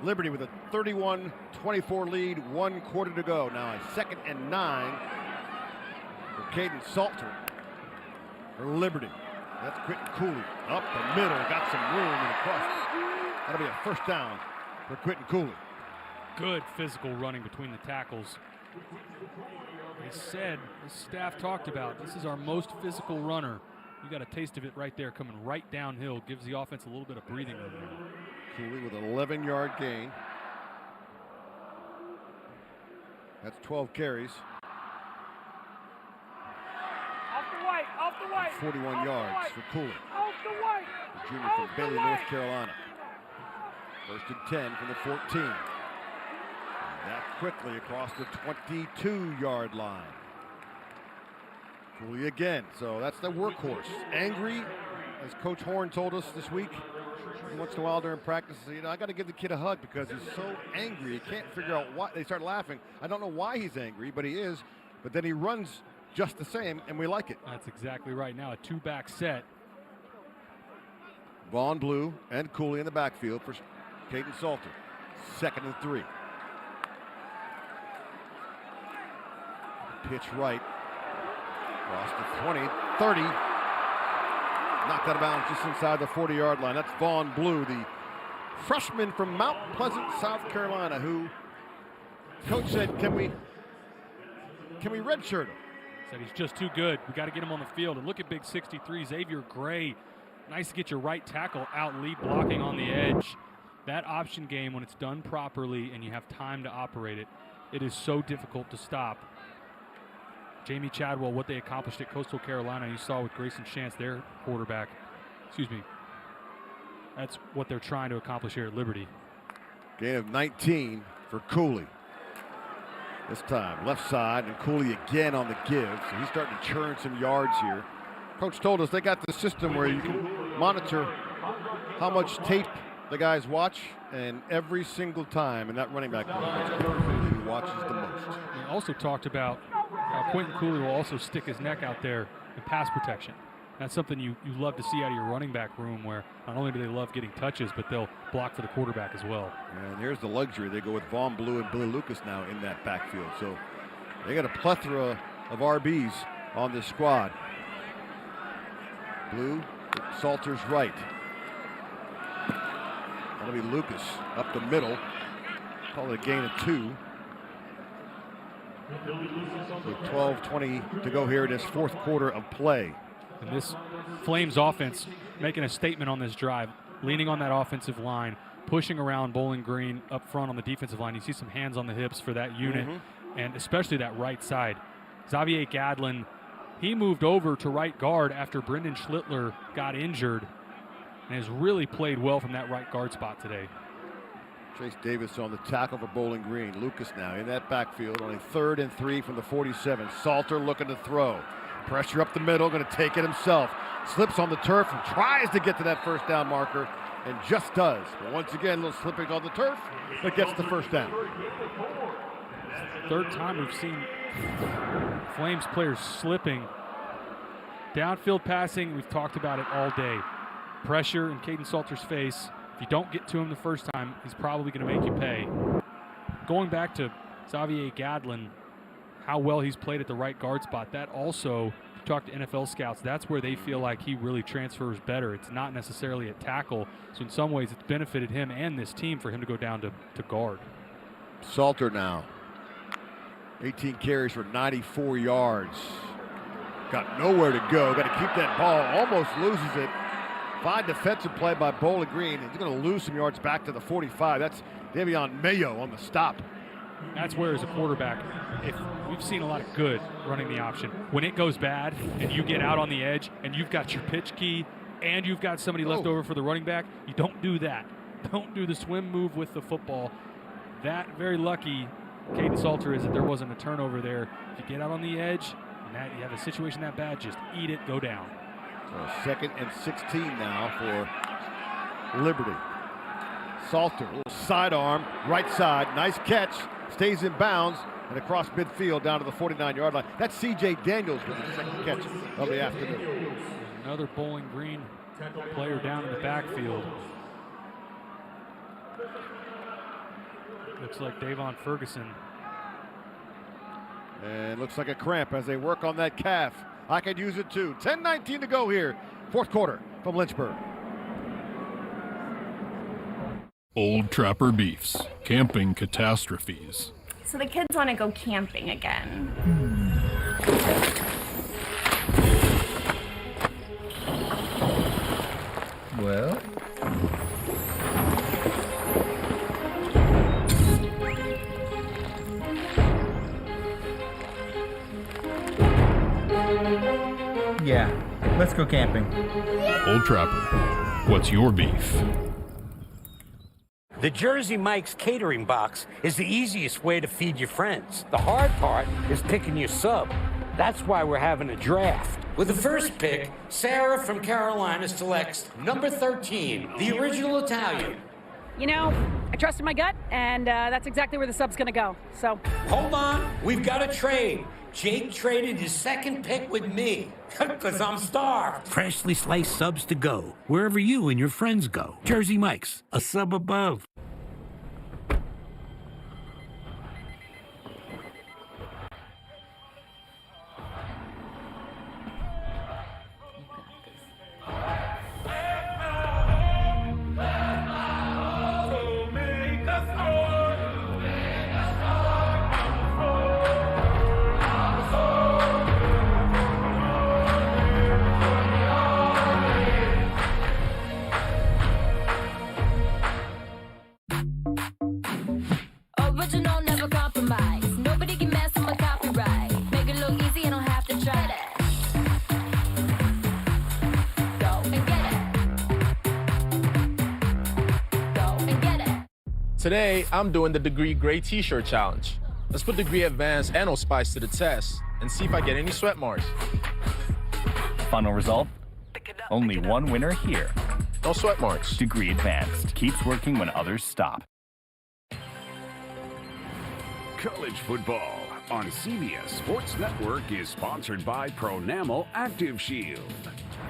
Liberty with a 31-24 lead, 1 quarter to go. Now a 2nd and 9 for Caden Salter for Liberty. That's Quentin Cooley up the middle, got some room and across. That'll be a first down for Quentin Cooley. Good physical running between the tackles. They said, the staff talked about, this is our most physical runner. You got a taste of it right there, coming right downhill, gives the offense a little bit of breathing room. Cooley with an 11-yard gain. That's 12 carries. Off the white, off the white. 41 yards for Cooley. Off the white. The junior from Bailey, North Carolina. 1st and 10 from the 14. And that quickly across the 22-yard line. Cooley again, so that's the workhorse. Angry, as Coach Horn told us this week. Once in a while during practice, you know, I got to give the kid a hug because he's so angry. He can't figure out why. They start laughing. I don't know why he's angry, but he is. But then he runs just the same, and we like it. That's exactly right. Now a 2-back set. Vaughn Blue and Cooley in the backfield for Caden Salter. 2nd and 3. Pitch right. Across the 20, 30. Knocked out of bounds just inside the 40-yard line. That's Vaughn Blue, the freshman from Mount Pleasant, South Carolina, who Coach said, can we redshirt him? Said he's just too good. We got to get him on the field. And look at big 63 Xavier Gray. Nice to get your right tackle out, lead blocking on the edge. That option game, when it's done properly and you have time to operate it, it is so difficult to stop. Jamie Chadwell, what they accomplished at Coastal Carolina, you saw with Grayson Chance, their quarterback. Excuse me. That's what they're trying to accomplish here at Liberty. Gain of 19 for Cooley. This time, left side, and Cooley again on the give. So he's starting to churn some yards here. Coach told us they got the system where you can monitor how much tape the guys watch, and every single time in that running back room, he watches the most. We also talked about how Quentin Cooley will also stick his neck out there in pass protection. That's something you love to see out of your running back room, where not only do they love getting touches, but they'll block for the quarterback as well. And here's the luxury. They go with Vaughn Blue and Billy Lucas now in that backfield. So they got a plethora of RBs on this squad. Blue, Salter's right. That'll be Lucas up the middle. Call it a gain of 2. With 12:20 to go here in this fourth quarter of play. And this Flames offense making a statement on this drive, leaning on that offensive line, pushing around Bowling Green up front on the defensive line. You see some hands on the hips for that unit, and especially that right side. Xavier Gadlin, he moved over to right guard after Brendan Schlittler got injured and has really played well from that right guard spot today. Chase Davis on the tackle for Bowling Green. Lucas now in that backfield, only 3rd and 3 from the 47. Salter looking to throw. Pressure up the middle, going to take it himself. Slips on the turf and tries to get to that first down marker, and just does. But once again, a little slipping on the turf, but gets the first down. Third time we've seen Flames players slipping. Downfield passing, we've talked about it all day. Pressure in Caden Salter's face. If you don't get to him the first time, he's probably going to make you pay. Going back to Xavier Gadlin, how well he's played at the right guard spot, that also, if you talk to NFL scouts, that's where they feel like he really transfers better. It's not necessarily at tackle, so in some ways it's benefited him and this team for him to go down to guard. Salter now, 18 carries for 94 yards. Got nowhere to go, got to keep that ball, almost loses it. Fine defensive play by Bowling Green. He's going to lose some yards back to the 45. That's Davion Mayo on the stop. That's where, as a quarterback, if we've seen a lot of good running the option. When it goes bad and you get out on the edge and you've got your pitch key and you've got somebody left over for the running back, you don't do that. Don't do the swim move with the football. That very lucky Caden Salter is that there wasn't a turnover there. If you get out on the edge and that you have a situation that bad, just eat it, go down. So 2nd and 16 now for Liberty. Salter, a little sidearm, right side, nice catch, stays in bounds, and across midfield down to the 49-yard line. That's C.J. Daniels with the second catch of the afternoon. Another Bowling Green player down in the backfield. Looks like Davon Ferguson. And looks like a cramp as they work on that calf. I could use it too. 10:19 to go here, fourth quarter from Lynchburg. Old Trapper Beefs, camping catastrophes. So the kids want to go camping again. Well? Yeah, let's go camping. Old Trapper, what's your beef? The Jersey Mike's catering box is the easiest way to feed your friends. The hard part is picking your sub. That's why we're having a draft. With the first pick, Sarah from Carolina selects number 13, the original Italian. You know, I trusted my gut, and that's exactly where the sub's gonna go, so. Hold on, we've got a trade. Jake traded his second pick with me, because I'm starved. Freshly sliced subs to go, wherever you and your friends go. Jersey Mike's, a sub above. original, never compromise. Nobody can mess with my copyright. Make it look easy, you don't have to try it. Go and get it. Go and get it. Today, I'm doing the Degree Gray T-shirt challenge. Let's put Degree Advanced and Old Spice to the test and see if I get any sweat marks. Final result? Only one winner here. No sweat marks. Degree Advanced keeps working when others stop. College football on CBS Sports Network is sponsored by Pronamel Active Shield,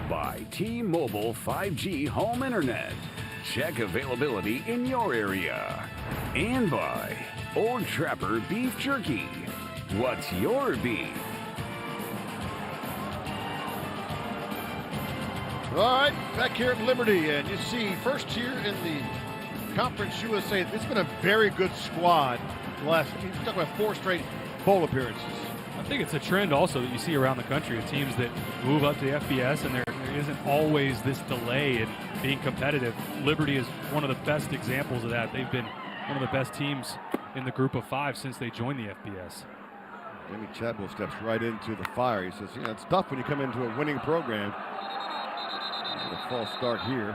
by T-Mobile 5G Home Internet. Check availability in your area. And by Old Trapper Beef Jerky. What's your beef? All right, back here at Liberty, and you see first year in the Conference USA, it's been a very good squad. The last, you're talking about 4 straight bowl appearances. I think it's a trend also that you see around the country of teams that move up to the FBS, and there isn't always this delay in being competitive. Liberty is one of the best examples of that. They've been one of the best teams in the group of 5 since they joined the FBS. Jamie Chadwell steps right into the fire. He says, it's tough when you come into a winning program. A false start here.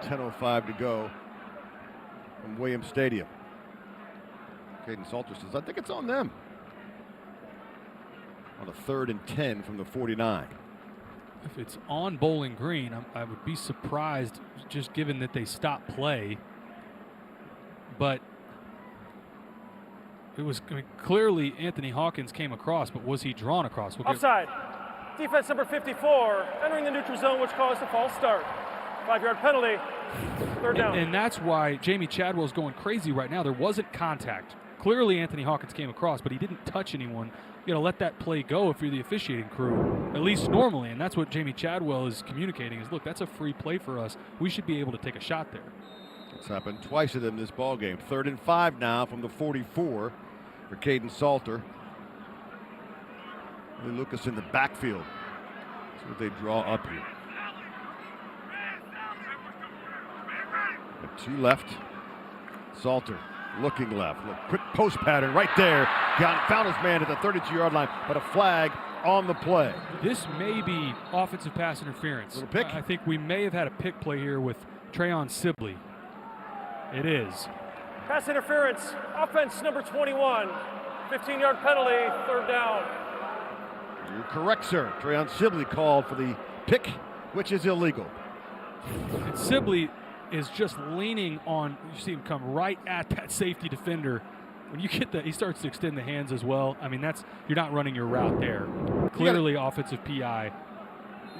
10:05 to go from Williams Stadium. Caden Salter says, I think it's on them. On a 3rd and 10 from the 49. If it's on Bowling Green, I would be surprised just given that they stopped play. But it was clearly Anthony Hawkins came across, but was he drawn across? Offside. Defense number 54 entering the neutral zone, which caused a false start. 5-yard penalty. 3rd down. And that's why Jamie Chadwell's going crazy right now. There wasn't contact. Clearly Anthony Hawkins came across, but he didn't touch anyone. You got to let that play go if you're the officiating crew, at least normally. And that's what Jamie Chadwell is communicating is, look, that's a free play for us. We should be able to take a shot there. It's happened twice in this ball game. 3rd and 5 now from the 44 for Caden Salter. Lucas in the backfield. That's what they draw up here. Got 2 left. Salter looking left. Look, quick post pattern right there. Found his man at the 32-yard line, but a flag on the play. This may be offensive pass interference. Little pick? I think we may have had a pick play here with Trayon Sibley. It is. Pass interference. Offense number 21. 15-yard penalty. 3rd down. You're correct, sir. Trayon Sibley called for the pick, which is illegal. And Sibley is just leaning on, you see him come right at that safety defender. When you get that, he starts to extend the hands as well. I mean, you're not running your route there. Clearly offensive PI.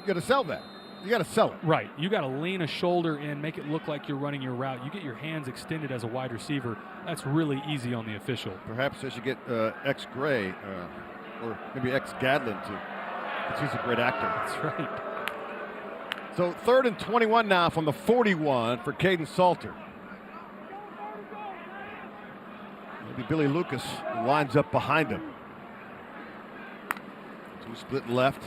You got to sell that. You got to sell it. Right. You got to lean a shoulder in, make it look like you're running your route. You get your hands extended as a wide receiver. That's really easy on the official. Perhaps as you get X-Gray, or maybe X-Gadlin too, because he's a great actor. That's right. So 3rd and 21 now from the 41 for Caden Salter. Maybe Billy Lucas lines up behind him. 2 split left,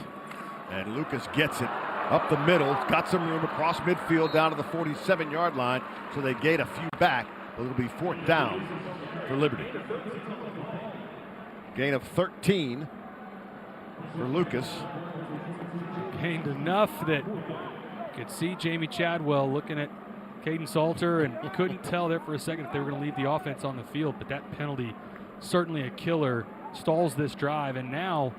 and Lucas gets it up the middle. Got some room across midfield down to the 47-yard line, so they gain a few back, but it'll be 4th down for Liberty. Gain of 13 for Lucas. Gained enough that you could see Jamie Chadwell looking at Caden Salter and couldn't tell there for a second if they were going to leave the offense on the field, but that penalty, certainly a killer, stalls this drive. And now,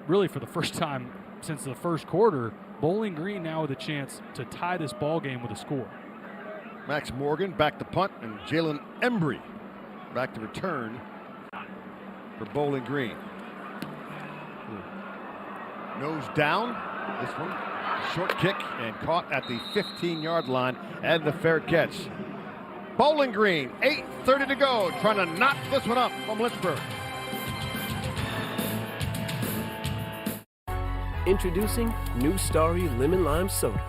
really for the first time since the first quarter, Bowling Green now with a chance to tie this ball game with a score. Max Morgan back to punt, and Jalen Embry back to return for Bowling Green. Nose down, this one. Short kick and caught at the 15-yard line and the fair catch. Bowling Green, 8:30 to go, trying to knock this one up from Lynchburg. Introducing New Starry Lemon Lime Soda.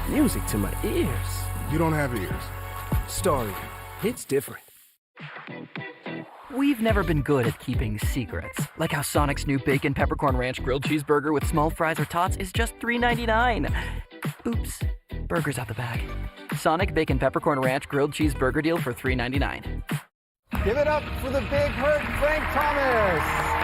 Music to my ears. You don't have ears. Starry, hits different. We've never been good at keeping secrets, like how Sonic's new Bacon Peppercorn Ranch Grilled Cheeseburger with small fries or tots is just $3.99. Oops, burgers out the bag. Sonic Bacon Peppercorn Ranch Grilled Cheese Burger Deal for $3.99. Give it up for the big hurt, Frank Thomas.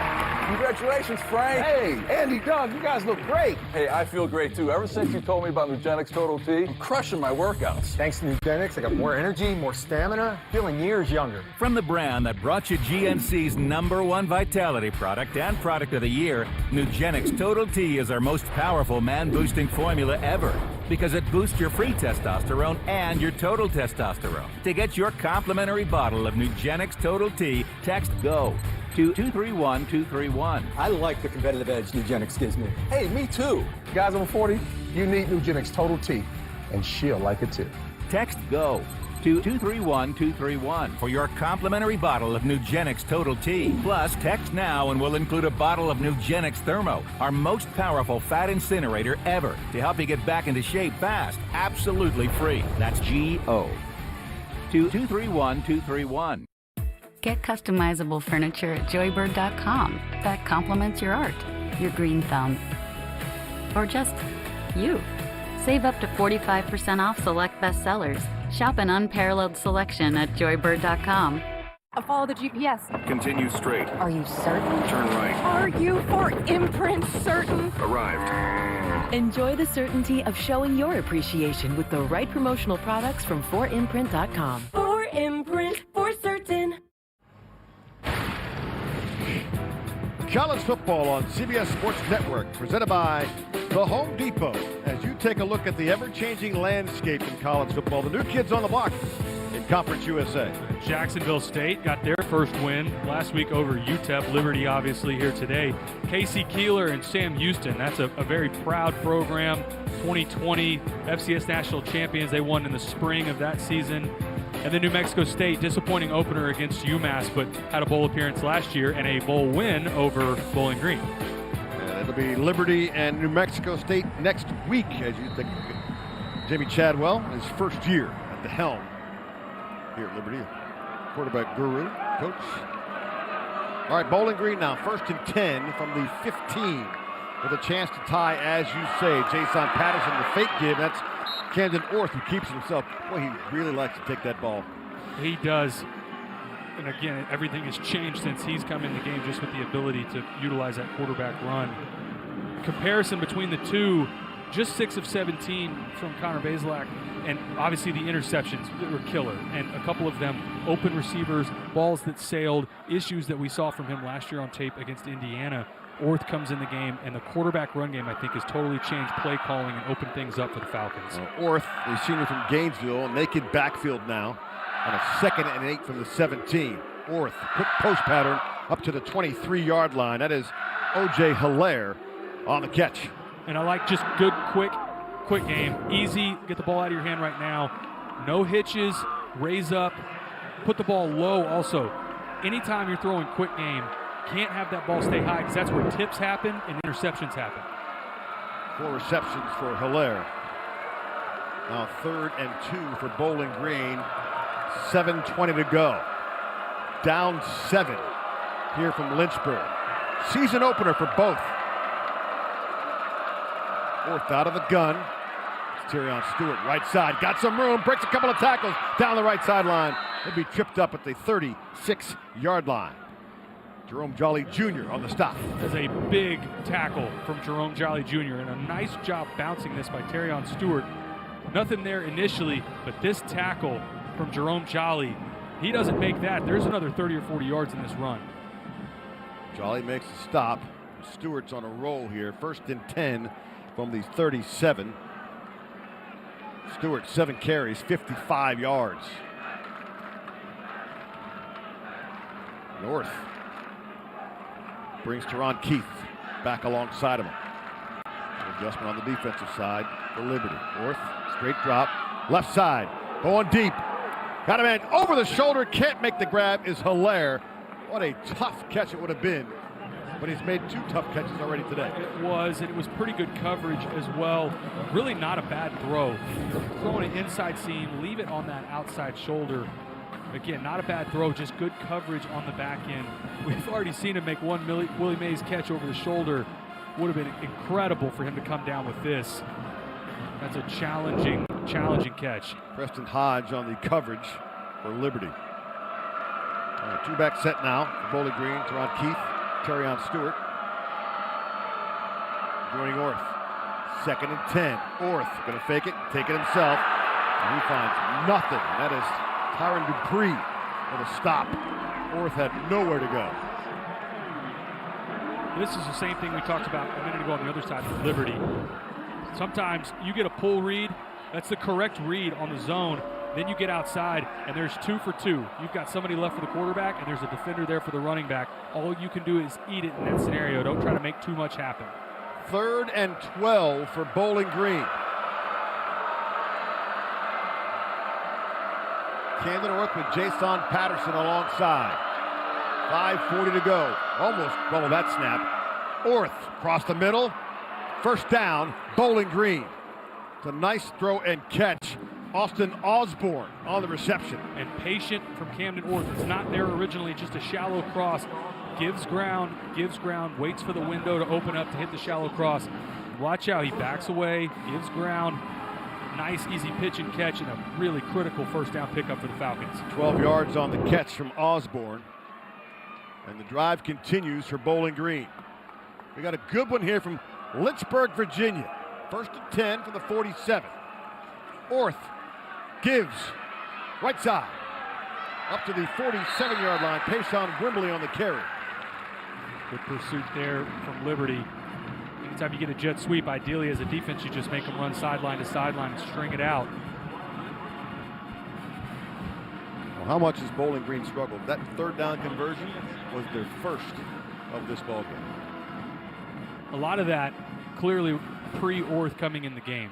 Congratulations, Frank. Hey, Andy, Doug, you guys look great. Hey, I feel great too. Ever since you told me about Nugenix Total T, I'm crushing my workouts. Thanks to Nugenix, I got more energy, more stamina, feeling years younger. From the brand that brought you GNC's #1 vitality product and product of the year, Nugenix Total T is our most powerful man-boosting formula ever because it boosts your free testosterone and your total testosterone. To get your complimentary bottle of Nugenix Total T, text GO to 231231. I like the competitive edge Nugenix gives me. Hey, me too. Guys over 40, you need Nugenix Total T, and she'll like it too. Text GO to 231231 for your complimentary bottle of Nugenix Total T. Plus, text now and we'll include a bottle of Nugenix Thermo, our most powerful fat incinerator ever, to help you get back into shape fast, absolutely free. That's GO to 231231. Get customizable furniture at joybird.com that complements your art, your green thumb, or just you. Save up to 45% off select bestsellers. Shop an unparalleled selection at joybird.com. Follow the GPS. Continue straight. Are you certain? Turn right. Are you for imprint certain? Arrived. Enjoy the certainty of showing your appreciation with the right promotional products from forimprint.com. For imprint, for certain. College football on CBS Sports Network, presented by The Home Depot. As you take a look at the ever-changing landscape in college football, the new kids on the block in Conference USA. Jacksonville State got their first win last week over UTEP. Liberty obviously here today. Casey Keeler and Sam Houston, that's a very proud program. 2020 FCS National Champions. They won in the spring of that season. And then New Mexico State, disappointing opener against UMass, but had a bowl appearance last year and a bowl win over Bowling Green. And it'll be Liberty and New Mexico State next week, as you think. Jamie Chadwell, his first year at the helm here at Liberty. Quarterback guru, coach. All right, Bowling Green now, 1st and 10 from the 15, with a chance to tie, as you say. Jason Patterson, the fake give. That's Camden Orth, who keeps himself. Boy, he really likes to take that ball. He does. And again, everything has changed since he's come in the game, just with the ability to utilize that quarterback run. Comparison between the two, just 6 of 17 from Connor Bazelak, and obviously the interceptions that were killer, and a couple of them open receivers, balls that sailed, issues that we saw from him last year on tape against Indiana. Orth comes in the game, and the quarterback run game, I think, has totally changed play calling and opened things up for the Falcons. Orth, the senior from Gainesville, naked backfield now on a 2nd and 8 from the 17. Orth, quick post pattern up to the 23-yard line. That is O.J. Hilaire on the catch. And I like just good, quick game. Easy, get the ball out of your hand right now. No hitches, raise up, put the ball low also. Anytime you're throwing quick game, can't have that ball stay high because that's where tips happen and interceptions happen. 4 receptions for Hilaire. Now 3rd and 2 for Bowling Green. 7:20 to go. Down 7 here from Lynchburg. Season opener for both. Orth out of the gun. It's Terrion Stewart, right side. Got some room, breaks a couple of tackles down the right sideline. He'll be tripped up at the 36-yard line. Jerome Jolly Jr. on the stop. There's a big tackle from Jerome Jolly Jr. and a nice job bouncing this by Terrion Stewart. Nothing there initially, but this tackle from Jerome Jolly, he doesn't make that. There's another 30 or 40 yards in this run. Jolly makes a stop. Stewart's on a roll here. 1st and 10 from the 37. Stewart, 7 carries, 55 yards. North brings Teron Keith back alongside of him. Adjustment on the defensive side for Liberty. North, straight drop, left side, going deep. Got a man over the shoulder, can't make the grab, is Hilaire. What a tough catch it would have been, but he's made 2 tough catches already today. It was, and it was pretty good coverage as well. Really not a bad throw. Throwing an inside seam, leave it on that outside shoulder. Again, not a bad throw, just good coverage on the back end. We've already seen him make one Willie Mays catch over the shoulder. Would have been incredible for him to come down with this. That's a challenging challenging catch. Preston Hodge on the coverage for Liberty. All right, two-back set now for Bowling Green. Teron Keith, Terrion Stewart. Joining Orth. 2nd and 10. Orth going to fake it, take it himself. And he finds nothing. That is Tyron Dupree with a stop. Orth had nowhere to go. This is the same thing we talked about a minute ago on the other side of Liberty. Sometimes you get a pull read. That's the correct read on the zone. Then you get outside, and there's 2 for 2. You've got somebody left for the quarterback, and there's a defender there for the running back. All you can do is eat it in that scenario. Don't try to make too much happen. 3rd and 12 for Bowling Green. Camden Orth with Jason Patterson alongside. 5:40 to go. Almost bubbled that snap. Orth across the middle. First down, Bowling Green. It's a nice throw and catch. Austin Osborne on the reception. And patient from Camden Orth. It's not there originally, just a shallow cross. Gives ground, waits for the window to open up to hit the shallow cross. Watch out, he backs away, gives ground. Nice, easy pitch and catch, and a really critical first down pickup for the Falcons. 12 yards on the catch from Osborne. And the drive continues for Bowling Green. We got a good one here from Lynchburg, Virginia. 1st and 10 for the 47. Orth gives right side up to the 47-yard line. Payson Wimbley on the carry. Good pursuit there from Liberty. Anytime you get a jet sweep, ideally as a defense, you just make them run sideline to sideline and string it out. Well, how much has Bowling Green struggled? That 3rd down conversion was their first of this ballgame. A lot of that clearly pre-Orth coming in the game.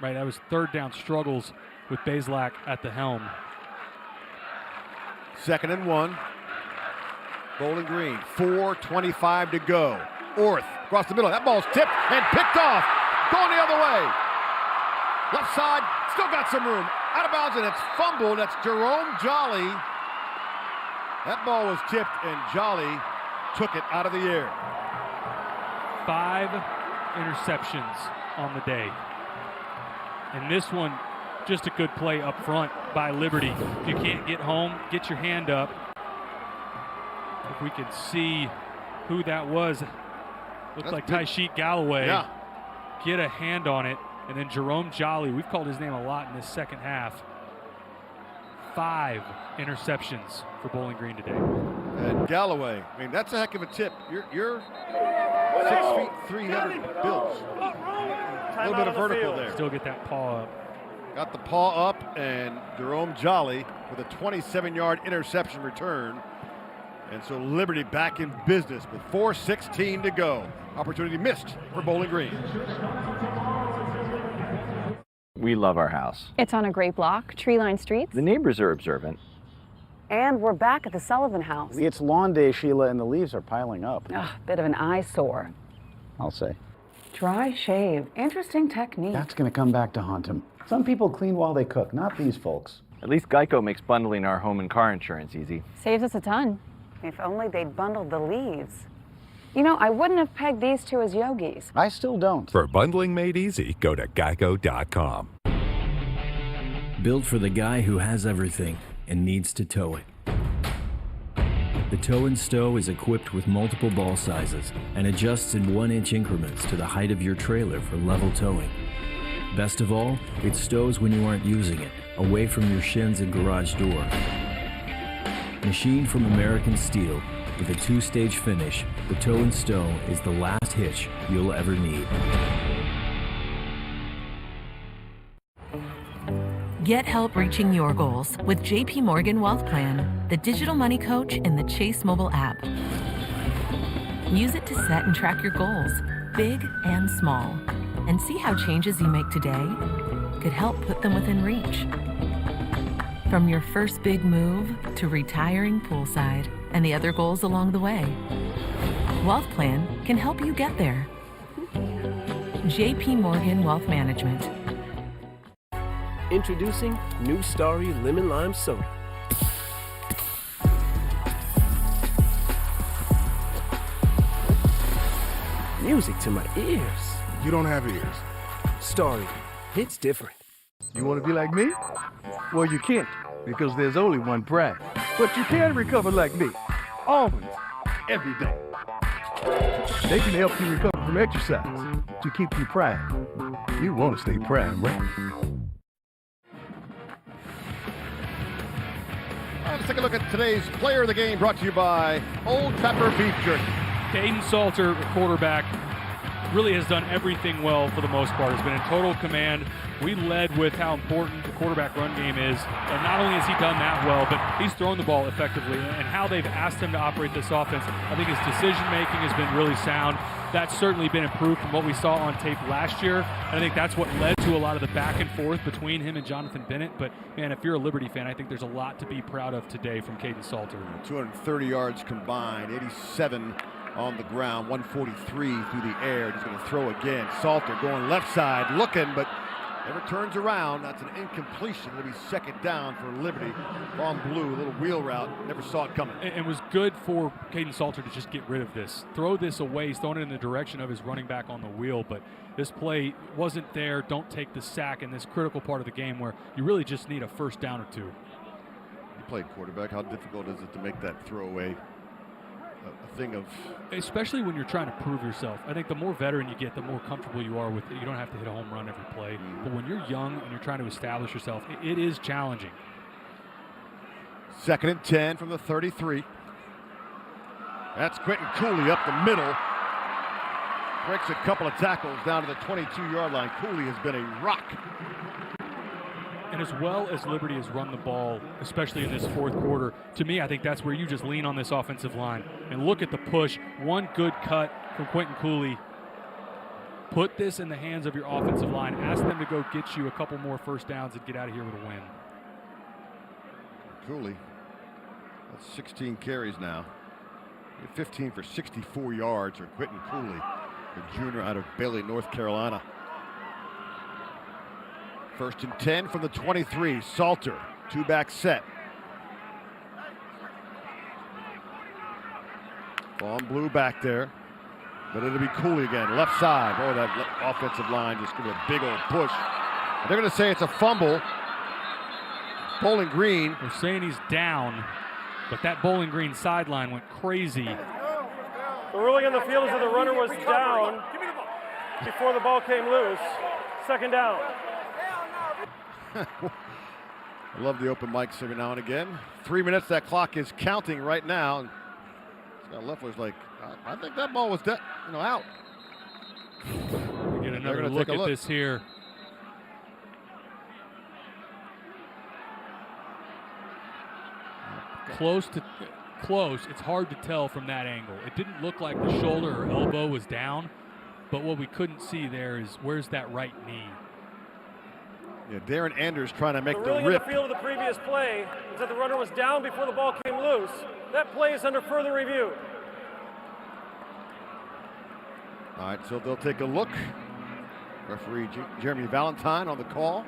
Right, that was 3rd down struggles with Bazelak at the helm. 2nd and 1. Bowling Green, 4:25 to go. Orth across the middle. That ball's tipped and picked off. Going the other way. Left side, still got some room. Out of bounds, and it's fumbled. That's Jerome Jolly. That ball was tipped, and Jolly took it out of the air. 5 interceptions on the day. And this one, just a good play up front by Liberty. If you can't get home, get your hand up. If we can see who that was. Looks like Tyshek Galloway. Yeah. Get a hand on it. And then Jerome Jolly, we've called his name a lot in this second half. 5 interceptions for Bowling Green today. And Galloway, I mean, that's a heck of a tip. You're 6 feet 300 built. A little bit of vertical there. Still get that paw up. Got the paw up, and Jerome Jolly with a 27-yard interception return. And so Liberty back in business with 4:16 to go. Opportunity missed for Bowling Green. We love our house. It's on a great block, tree-lined streets. The neighbors are observant. And we're back at the Sullivan house. It's lawn day, Sheila, and the leaves are piling up. Ugh, bit of an eyesore. I'll say. Dry shave. Interesting technique. That's going to come back to haunt him. Some people clean while they cook, not these folks. At least Geico makes bundling our home and car insurance easy. Saves us a ton. If only they'd bundled the leaves. You know, I wouldn't have pegged these two as yogis. I still don't. For bundling made easy, go to geico.com. Built for the guy who has everything and needs to tow it. The Tow and Stow is equipped with multiple ball sizes and adjusts in 1-inch increments to the height of your trailer for level towing. Best of all, it stows when you aren't using it, away from your shins and garage door. Machined from American steel, with a 2-stage finish, the Tow and Stow is the last hitch you'll ever need. Get help reaching your goals with JP Morgan Wealth Plan, the digital money coach in the Chase mobile app. Use it to set and track your goals, big and small, and see how changes you make today could help put them within reach. From your first big move to retiring poolside and the other goals along the way, Wealth Plan can help you get there. JP Morgan Wealth Management. Introducing New Starry Lemon Lime Soda. Music to my ears. You don't have ears. Starry, hits different. You want to be like me? Well, you can't, because there's only one brand. But you can recover like me. Always. Every day. They can help you recover from exercise to keep you prime. You want to stay prime, right? Let's take a look at today's player of the game, brought to you by Old Pepper Beef Jerky. Kaidon Salter, quarterback, really has done everything well for the most part. Has been in total command. We led with how important the quarterback run game is, and not only has he done that well, but he's thrown the ball effectively, and how they've asked him to operate this offense. I think his decision-making has been really sound. That's certainly been improved from what we saw on tape last year, and I think that's what led to a lot of the back and forth between him and Jonathan Bennett. But, man, if you're a Liberty fan, I think there's a lot to be proud of today from Kaidon Salter. 230 yards combined, 87 on the ground, 143 through the air. He's going to throw again. Salter going left side, looking, but never turns around. That's an incompletion. It'll be second down for Liberty. Long blue, a little wheel route. Never saw it coming. And it was good for Kaidon Salter to just get rid of this. Throw this away. He's throwing it in the direction of his running back on the wheel, but this play wasn't there. Don't take the sack in this critical part of the game where you really just need a first down or two. You played quarterback. How difficult is it to make that throwaway a thing of... Especially when you're trying to prove yourself. I think the more veteran you get, the more comfortable you are with it. You don't have to hit a home run every play. Mm-hmm. But when you're young and you're trying to establish yourself, it is challenging. 2nd and 10 from the 33. That's Quentin Cooley up the middle. Breaks a couple of tackles down to the 22-yard line. Cooley has been a rock. And as well as Liberty has run the ball, especially in this fourth quarter, to me, I think that's where you just lean on this offensive line. And look at the push. One good cut from Quentin Cooley. Put this in the hands of your offensive line. Ask them to go get you a couple more first downs and get out of here with a win. Cooley, that's 16 carries now. 15 for 64 yards for Quentin Cooley, the junior out of Bailey, North Carolina. 1st and 10 from the 23. Salter, two-back set. Vaughn Blue back there, but it'll be Cooley again, left side. Boy, that offensive line just give a big old push. They're going to say it's a fumble. Bowling Green. They're saying he's down, but that Bowling Green sideline went crazy. The ruling on the field is that the runner was down before the ball came loose. 2nd down. I love the open mics every now and again. 3 minutes, that clock is counting right now. Scott Leffler's like, I think that ball was out. We get another look at this here. Close. It's hard to tell from that angle. It didn't look like the shoulder or elbow was down, but what we couldn't see there is where's that right knee. Yeah, Darren Anders trying to make the ruling rip. On the field of the previous play is that the runner was down before the ball came loose. That play is under further review. All right, so they'll take a look. Referee Jeremy Valentine on the call.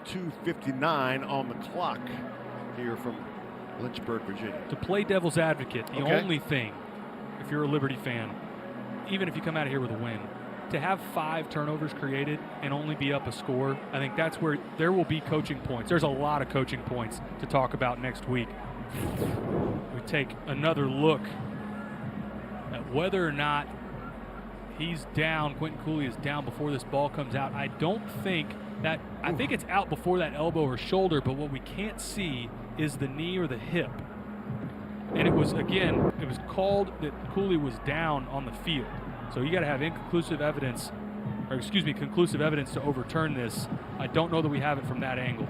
2:59 on the clock here from Lynchburg, Virginia. To play devil's advocate, the only thing, if you're a Liberty fan, even if you come out of here with a win, to have 5 turnovers created and only be up a score, I think that's where there will be coaching points. There's a lot of coaching points to talk about next week. We take another look at whether or not he's down. Quentin Cooley is down before this ball comes out. I think it's out before that elbow or shoulder, but what we can't see is the knee or the hip. And it was called that Cooley was down on the field. So you got to have conclusive evidence to overturn this. I don't know that we have it from that angle.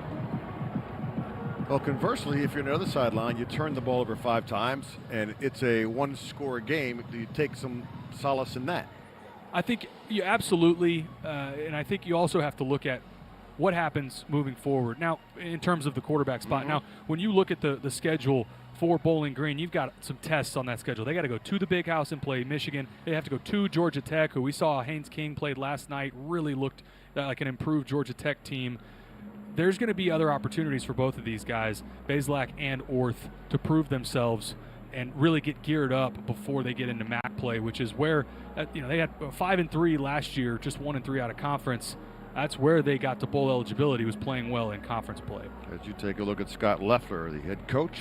Well, conversely, if you're on the other sideline, you turn the ball over 5 times, and it's a one-score game. Do you take some solace in that? I think you absolutely, and I think you also have to look at what happens moving forward. Now, in terms of the quarterback spot, now, when you look at the schedule for Bowling Green, you've got some tests on that schedule. They got to go to the Big House and play Michigan. They have to go to Georgia Tech, who we saw Haynes King played last night, really looked like an improved Georgia Tech team. There's going to be other opportunities for both of these guys, Bazelak and Orth, to prove themselves and really get geared up before they get into MAC play, which is where they had 5-3 last year, just 1-3 out of conference. That's where they got to bowl eligibility, was playing well in conference play. As you take a look at Scott Leffler, the head coach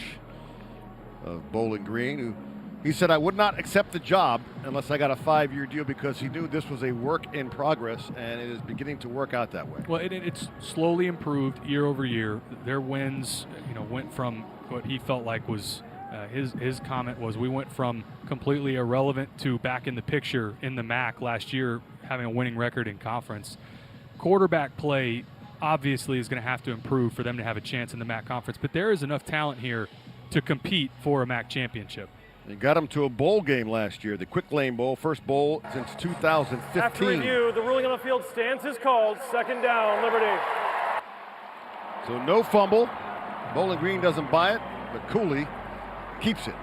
of Bowling Green, who he said, I would not accept the job unless I got a 5-year deal, because he knew this was a work in progress, and it is beginning to work out that way. Well, it's slowly improved year over year. Their wins, went from what he felt like was his comment was, we went from completely irrelevant to back in the picture in the MAC last year, having a winning record in conference. Quarterback play obviously is going to have to improve for them to have a chance in the MAC conference, but there is enough talent here to compete for a MAC championship. They got him to a bowl game last year, the Quick Lane Bowl, first bowl since 2015. After review, the ruling on the field stands as called. Second down, Liberty. So no fumble. Bowling Green doesn't buy it, but Cooley keeps it.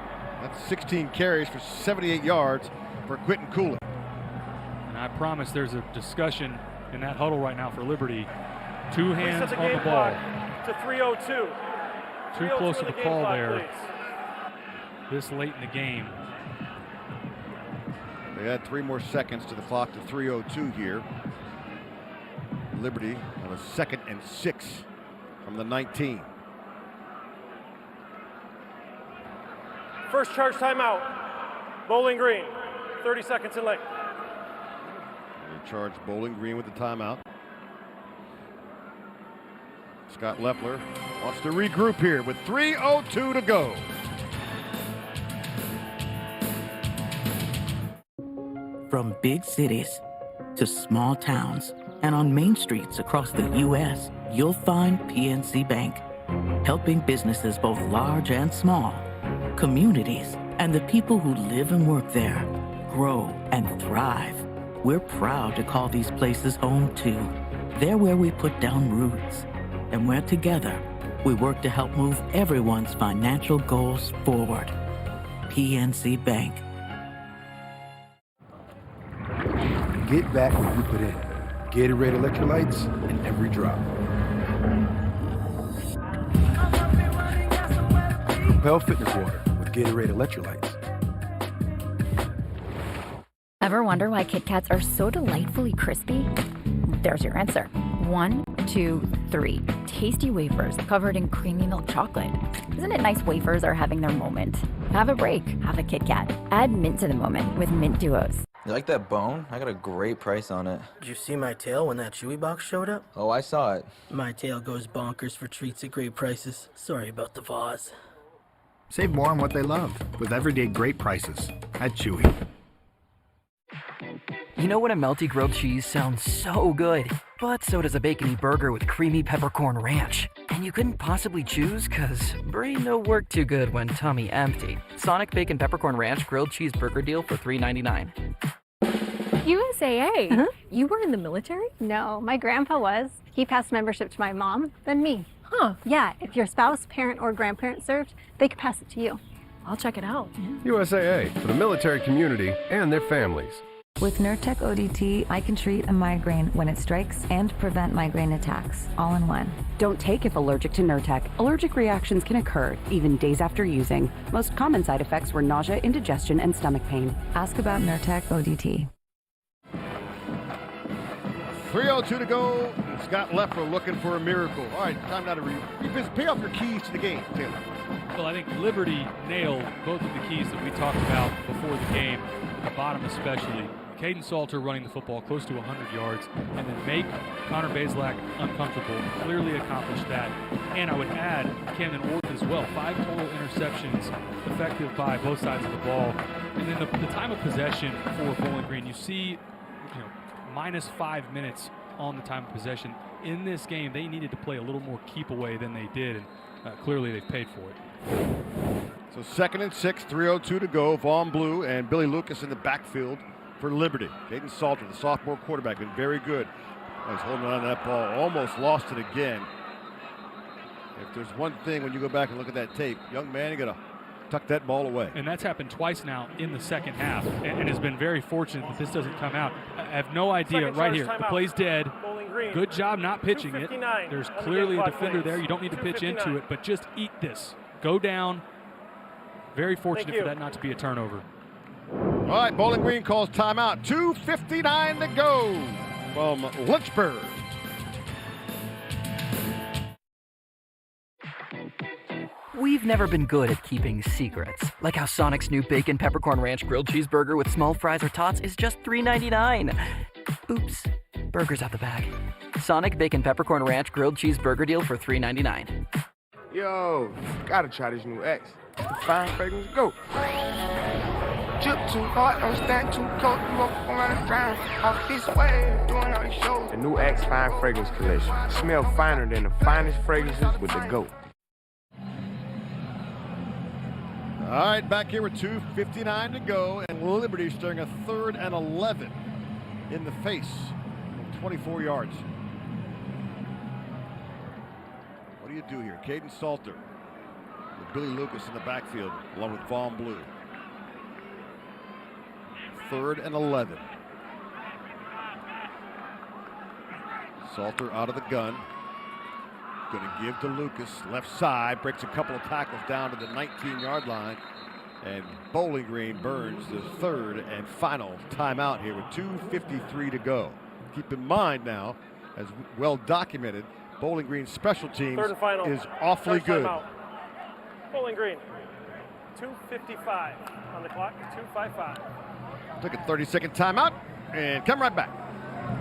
That's 16 carries for 78 yards for Quentin Cooley. And I promise there's a discussion in that huddle right now for Liberty. 2 hands on the ball. To 3:02. Too close to the call there. Please. This late in the game. They add 3 more seconds to the clock to 3:02 here. Liberty on a 2nd and 6 from the 19. First charge timeout. Bowling Green, 30 seconds in late. They charge Bowling Green with the timeout. Scott Leffler wants to regroup here with 3:02 to go. From big cities to small towns and on main streets across the U.S., you'll find PNC Bank, helping businesses both large and small, communities, and the people who live and work there grow and thrive. We're proud to call these places home, too. They're where we put down roots, and where together we work to help move everyone's financial goals forward. PNC Bank. Get back what you put in. Gatorade electrolytes in every drop. Propel Fitness Water with Gatorade electrolytes. Ever wonder why Kit Kats are so delightfully crispy? There's your answer. 1, 2, 3. Tasty wafers covered in creamy milk chocolate. Isn't it nice wafers are having their moment? Have a break. Have a Kit Kat. Add mint to the moment with Mint Duos. You like that bone? I got a great price on it. Did you see my tail when that Chewy box showed up? Oh, I saw it. My tail goes bonkers for treats at great prices. Sorry about the vase. Save more on what they love with everyday great prices at Chewy. You know when a melty grilled cheese sounds so good, but so does a bacony burger with creamy peppercorn ranch. And you couldn't possibly choose because brain don't work too good when tummy empty. Sonic Bacon Peppercorn Ranch Grilled Cheese Burger Deal for $3.99. USAA? You were in the military? No, my grandpa was. He passed membership to my mom, then me. Huh. Yeah, if your spouse, parent, or grandparent served, they could pass it to you. I'll check it out. USAA, for the military community and their families. With Nurtec ODT, I can treat a migraine when it strikes and prevent migraine attacks, all in one. Don't take if allergic to Nurtec. Allergic reactions can occur, even days after using. Most common side effects were nausea, indigestion, and stomach pain. Ask about Nurtec ODT. 3:02 to go. Scott Leffler looking for a miracle. All right, time now to pay off your keys to the game, Taylor. Well, I think Liberty nailed both of the keys that we talked about before the game, the bottom especially. Caden Salter running the football close to 100 yards, and then make Connor Bazelak uncomfortable. Clearly accomplished that. And I would add Camden Orton as well. 5 total interceptions, effective by both sides of the ball. And then the time of possession for Bowling Green, you see, minus 5 minutes on the time of possession. In this game, they needed to play a little more keep away than they did, and clearly they've paid for it. So 2nd and 6, 3:02 to go. Vaughn Blue and Billy Lucas in the backfield for Liberty. Caden Salter, the sophomore quarterback, been very good. He's holding on to that ball, almost lost it again. If there's one thing when you go back and look at that tape, young man, you got to tuck that ball away. And that's happened twice now in the second half, and has been very fortunate that this doesn't come out. I have no idea right here. The play's dead. Good job not pitching it. There's clearly a defender there. You don't need to pitch into it, but just eat this. Go down. Very fortunate for that not to be a turnover. All right, Bowling Green calls timeout. 2:59 to go from Lynchburg. we've never been good at keeping secrets. Like how Sonic's new Bacon Peppercorn Ranch Grilled Cheeseburger with small fries or tots is just $3.99. Oops, burger's out the bag. Sonic Bacon Peppercorn Ranch Grilled Cheeseburger deal for $3.99. Yo, gotta try this new X. Fine fragrance, go. Drip too hard, don't stand too close. You up around the ground, off this way, doing all these shows. The new X Fine Fragrance Collection. Smell finer than the finest fragrances with the GOAT. All right, back here with 2:59 to go, and Liberty staring a 3rd and 11 in the face, 24 yards. What do you do here? Caden Salter with Billy Lucas in the backfield, along with Vaughn Blue. 3rd and 11. Salter out of the gun. Going to give to Lucas, left side, breaks a couple of tackles down to the 19-yard line. And Bowling Green burns the 3rd and final timeout here with 2:53 to go. Keep in mind now, as well documented, Bowling Green's special teams is awfully good. Timeout. Bowling Green, 2:55 on the clock, 2:55. Took a 30-second timeout and come right back.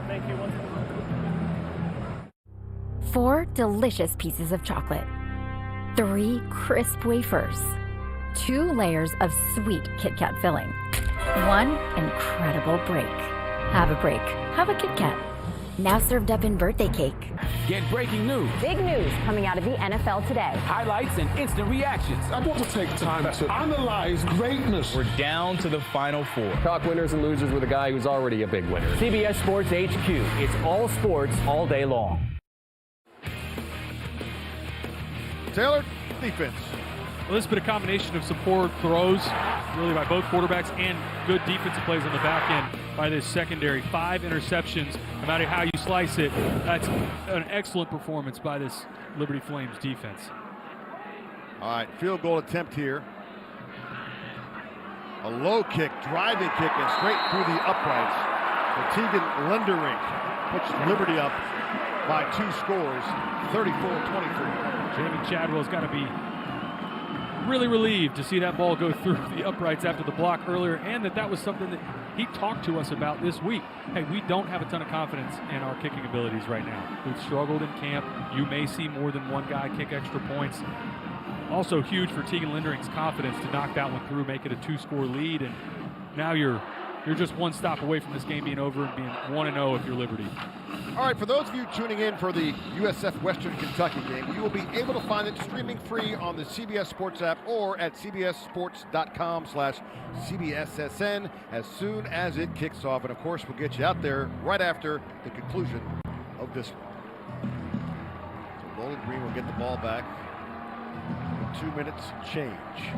Thank you. 4 delicious pieces of chocolate, 3 crisp wafers, 2 layers of sweet Kit Kat filling, 1 incredible break. Have a break. Have a Kit Kat. Now served up in birthday cake. Get breaking news. Big news coming out of the NFL today. Highlights and instant reactions. I want to take time to analyze greatness. We're down to the Final 4. Talk winners and losers with a guy who's already a big winner. CBS Sports HQ. It's all sports all day long. Taylor, defense. Well, this has been a combination of some poor throws, really by both quarterbacks, and good defensive plays on the back end by this secondary. 5 interceptions, no matter how you slice it. That's an excellent performance by this Liberty Flames defense. All right, field goal attempt here. A low kick, driving kick, and straight through the uprights. Tegan Linderink puts Liberty up by 2 scores, 34-23. Jamie Chadwell's got to be really relieved to see that ball go through the uprights after the block earlier, and that was something that he talked to us about this week. Hey, we don't have a ton of confidence in our kicking abilities right now. We've struggled in camp. You may see more than one guy kick extra points. Also huge for Tegan Linderink's confidence to knock that one through, make it a 2-score lead, and now you're just one stop away from this game being over and being 1-0 if you're Liberty. All right, for those of you tuning in for the USF Western Kentucky game, you will be able to find it streaming free on the CBS Sports app or at cbssports.com/CBSSN as soon as it kicks off. And of course, we'll get you out there right after the conclusion of this one. So Bowling Green will get the ball back with 2 minutes change.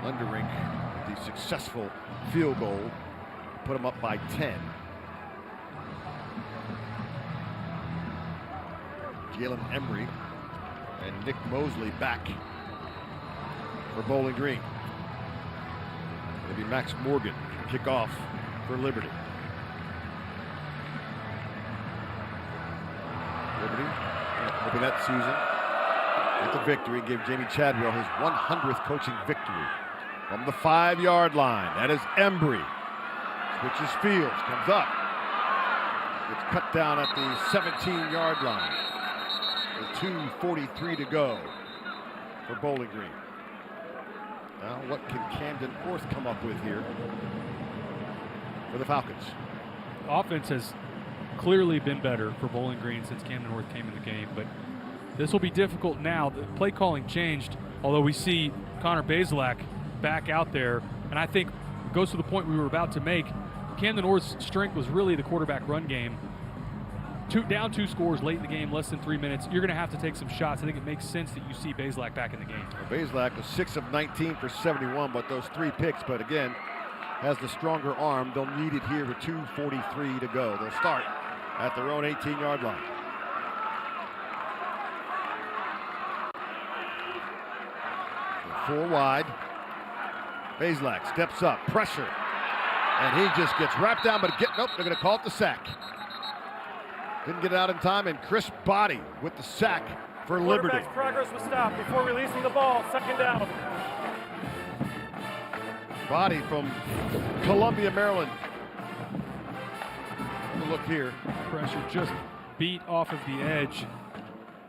Linderink, the successful field goal, put them up by 10. Jalen Emery and Nick Mosley back for Bowling Green. It'll be Max Morgan kick off for Liberty. Liberty hoping that season with the victory gave Jamie Chadwell his 100th coaching victory. From the 5-yard line, that is Embry. Switches fields, comes up. It's cut down at the 17-yard line. With 2:43 to go for Bowling Green. Now, what can Camden North come up with here for the Falcons? Offense has clearly been better for Bowling Green since Camden North came in the game, but this will be difficult now. The play calling changed, although we see Connor Bazelak back out there, and I think it goes to the point we were about to make. Camden North's strength was really the quarterback run game. Down 2 scores late in the game, less than 3 minutes. You're going to have to take some shots. I think it makes sense that you see Bazelak back in the game. Well, Bazelak was 6 of 19 for 71, but those 3 picks. But again, has the stronger arm. They'll need it here with 2:43 to go. They'll start at their own 18-yard line. So 4 wide. Bazelak steps up, pressure, and he just gets wrapped down. But nope, they're going to call it the sack. Didn't get it out in time, and Chris Body with the sack for Liberty. Quarterback's progress was stopped before releasing the ball. Second down. Body from Columbia, Maryland. Look here. Pressure just beat off of the edge.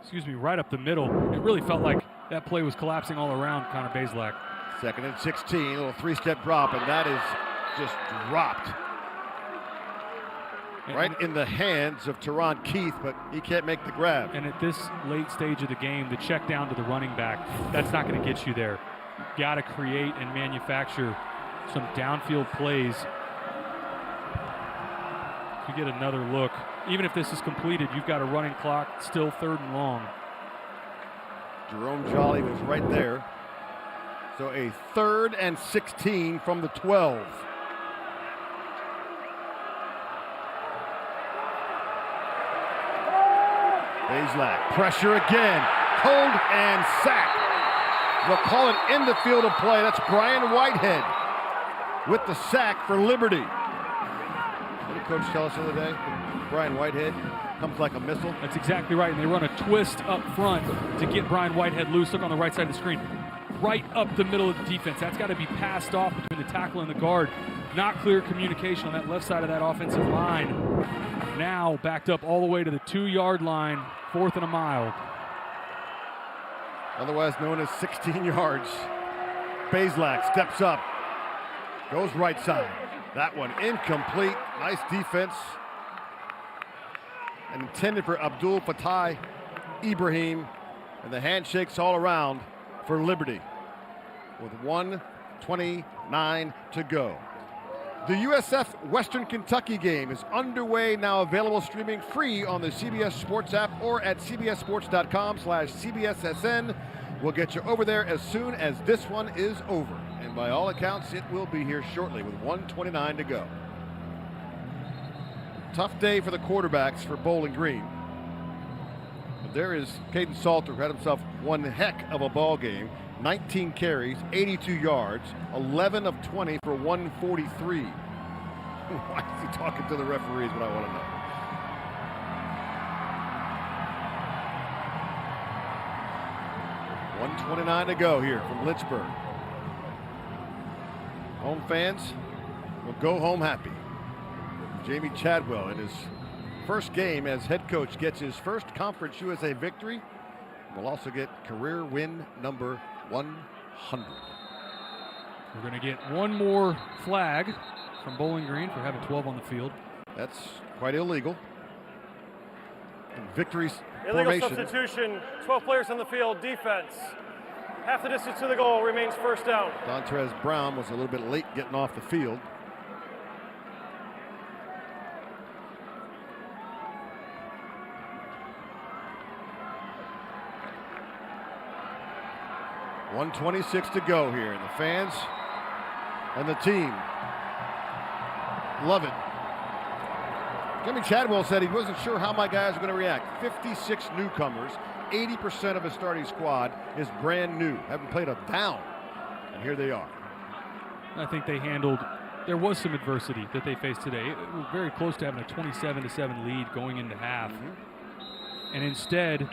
Excuse me, right up the middle. It really felt like that play was collapsing all around Connor Bazelak. 2nd and 16, a little 3-step drop, and that is just dropped. Right in the hands of Teron Keith, but he can't make the grab. And at this late stage of the game, the check down to the running back, that's not going to get you there. Got to create and manufacture some downfield plays. If you get another look, even if this is completed, you've got a running clock, still 3rd and long. Jerome Jolly was right there. So a 3rd and 16 from the 12. Bazelak, pressure again, hold and sack. They'll call it in the field of play. That's Brian Whitehead with the sack for Liberty. What did Coach tell us the other day? Brian Whitehead comes like a missile. That's exactly right, and they run a twist up front to get Brian Whitehead loose. Look on the right side of the screen. Right up the middle of the defense. That's got to be passed off between the tackle and the guard. Not clear communication on that left side of that offensive line. Now backed up all the way to the 2-yard line, 4th and a mile. Otherwise known as 16 yards. Bazelak steps up, goes right side. That one incomplete. Nice defense. And intended for Abdul Fattah Ibrahim. And the handshakes all around for Liberty with 1:29 to go. The USF Western Kentucky game is underway, now available streaming free on the CBS Sports app or at cbssports.com/CBSSN. We'll get you over there as soon as this one is over. And by all accounts, it will be here shortly with 1:29 to go. Tough day for the quarterbacks for Bowling Green. But there is Caden Salter, who had himself one heck of a ball game. 19 carries, 82 yards, 11 of 20 for 143. Why is he talking to the referees? What I want to know. $1:29 to go here from Lynchburg. Home fans will go home happy. Jamie Chadwell in his first game as head coach gets his first Conference USA victory. We'll also get career win number 100. We're going to get one more flag from Bowling Green for having 12 on the field. That's quite illegal. And victories Illegal formation. substitution, 12 players on the field, defense. Half the distance to the goal, remains 1st down. Dontrez Brown was a little bit late getting off the field. $1:26 to go here, and the fans and the team love it. Jimmy Chadwell said he wasn't sure how my guys were going to react. 56 newcomers, 80% of his starting squad is brand new, haven't played a down, and here they are. I think they handled, there was some adversity that they faced today. It was very close to having a 27-7 lead going into half. And instead,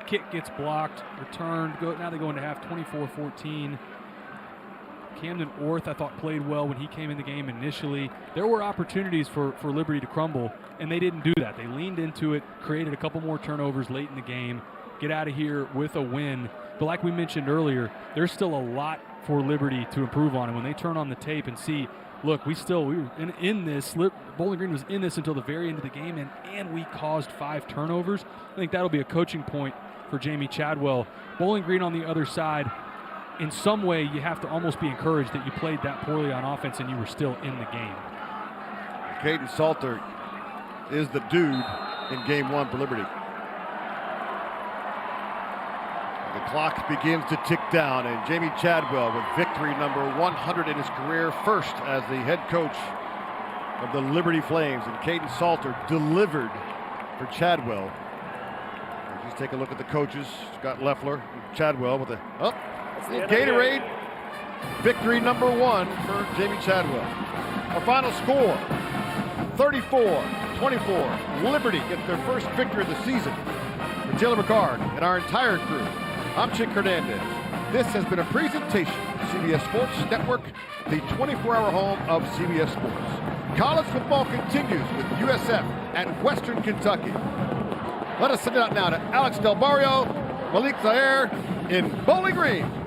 kick gets blocked, returned, now they go into half 24-14. Camden Orth, I thought, played well when he came in the game initially. There were opportunities for Liberty to crumble, and they didn't do that. They leaned into it, created a couple more turnovers late in the game, get out of here with a win. But like we mentioned earlier, there's still a lot for Liberty to improve on. And when they turn on the tape and see, look, we were in this, Bowling Green was in this until the very end of the game, and we caused 5 turnovers. I think that'll be a coaching point for Jamie Chadwell. Bowling Green on the other side, in some way you have to almost be encouraged that you played that poorly on offense and you were still in the game. Caden Salter is the dude in game 1 for Liberty. The clock begins to tick down, and Jamie Chadwell with victory number 100 in his career, first as the head coach of the Liberty Flames. And Caden Salter delivered for Chadwell. Just take a look at the coaches. Scott Leffler, Chadwell with a Gatorade. Victory number 1 for Jamie Chadwell. Our final score, 34-24. Liberty gets their first victory of the season For Taylor McCard and our entire crew, I'm Chick Hernandez. This has been a presentation of CBS Sports Network, the 24-hour home of CBS Sports. College football continues with USF at Western Kentucky. Let us send it out now to Alex Del Barrio, Malik Zaire in Bowling Green.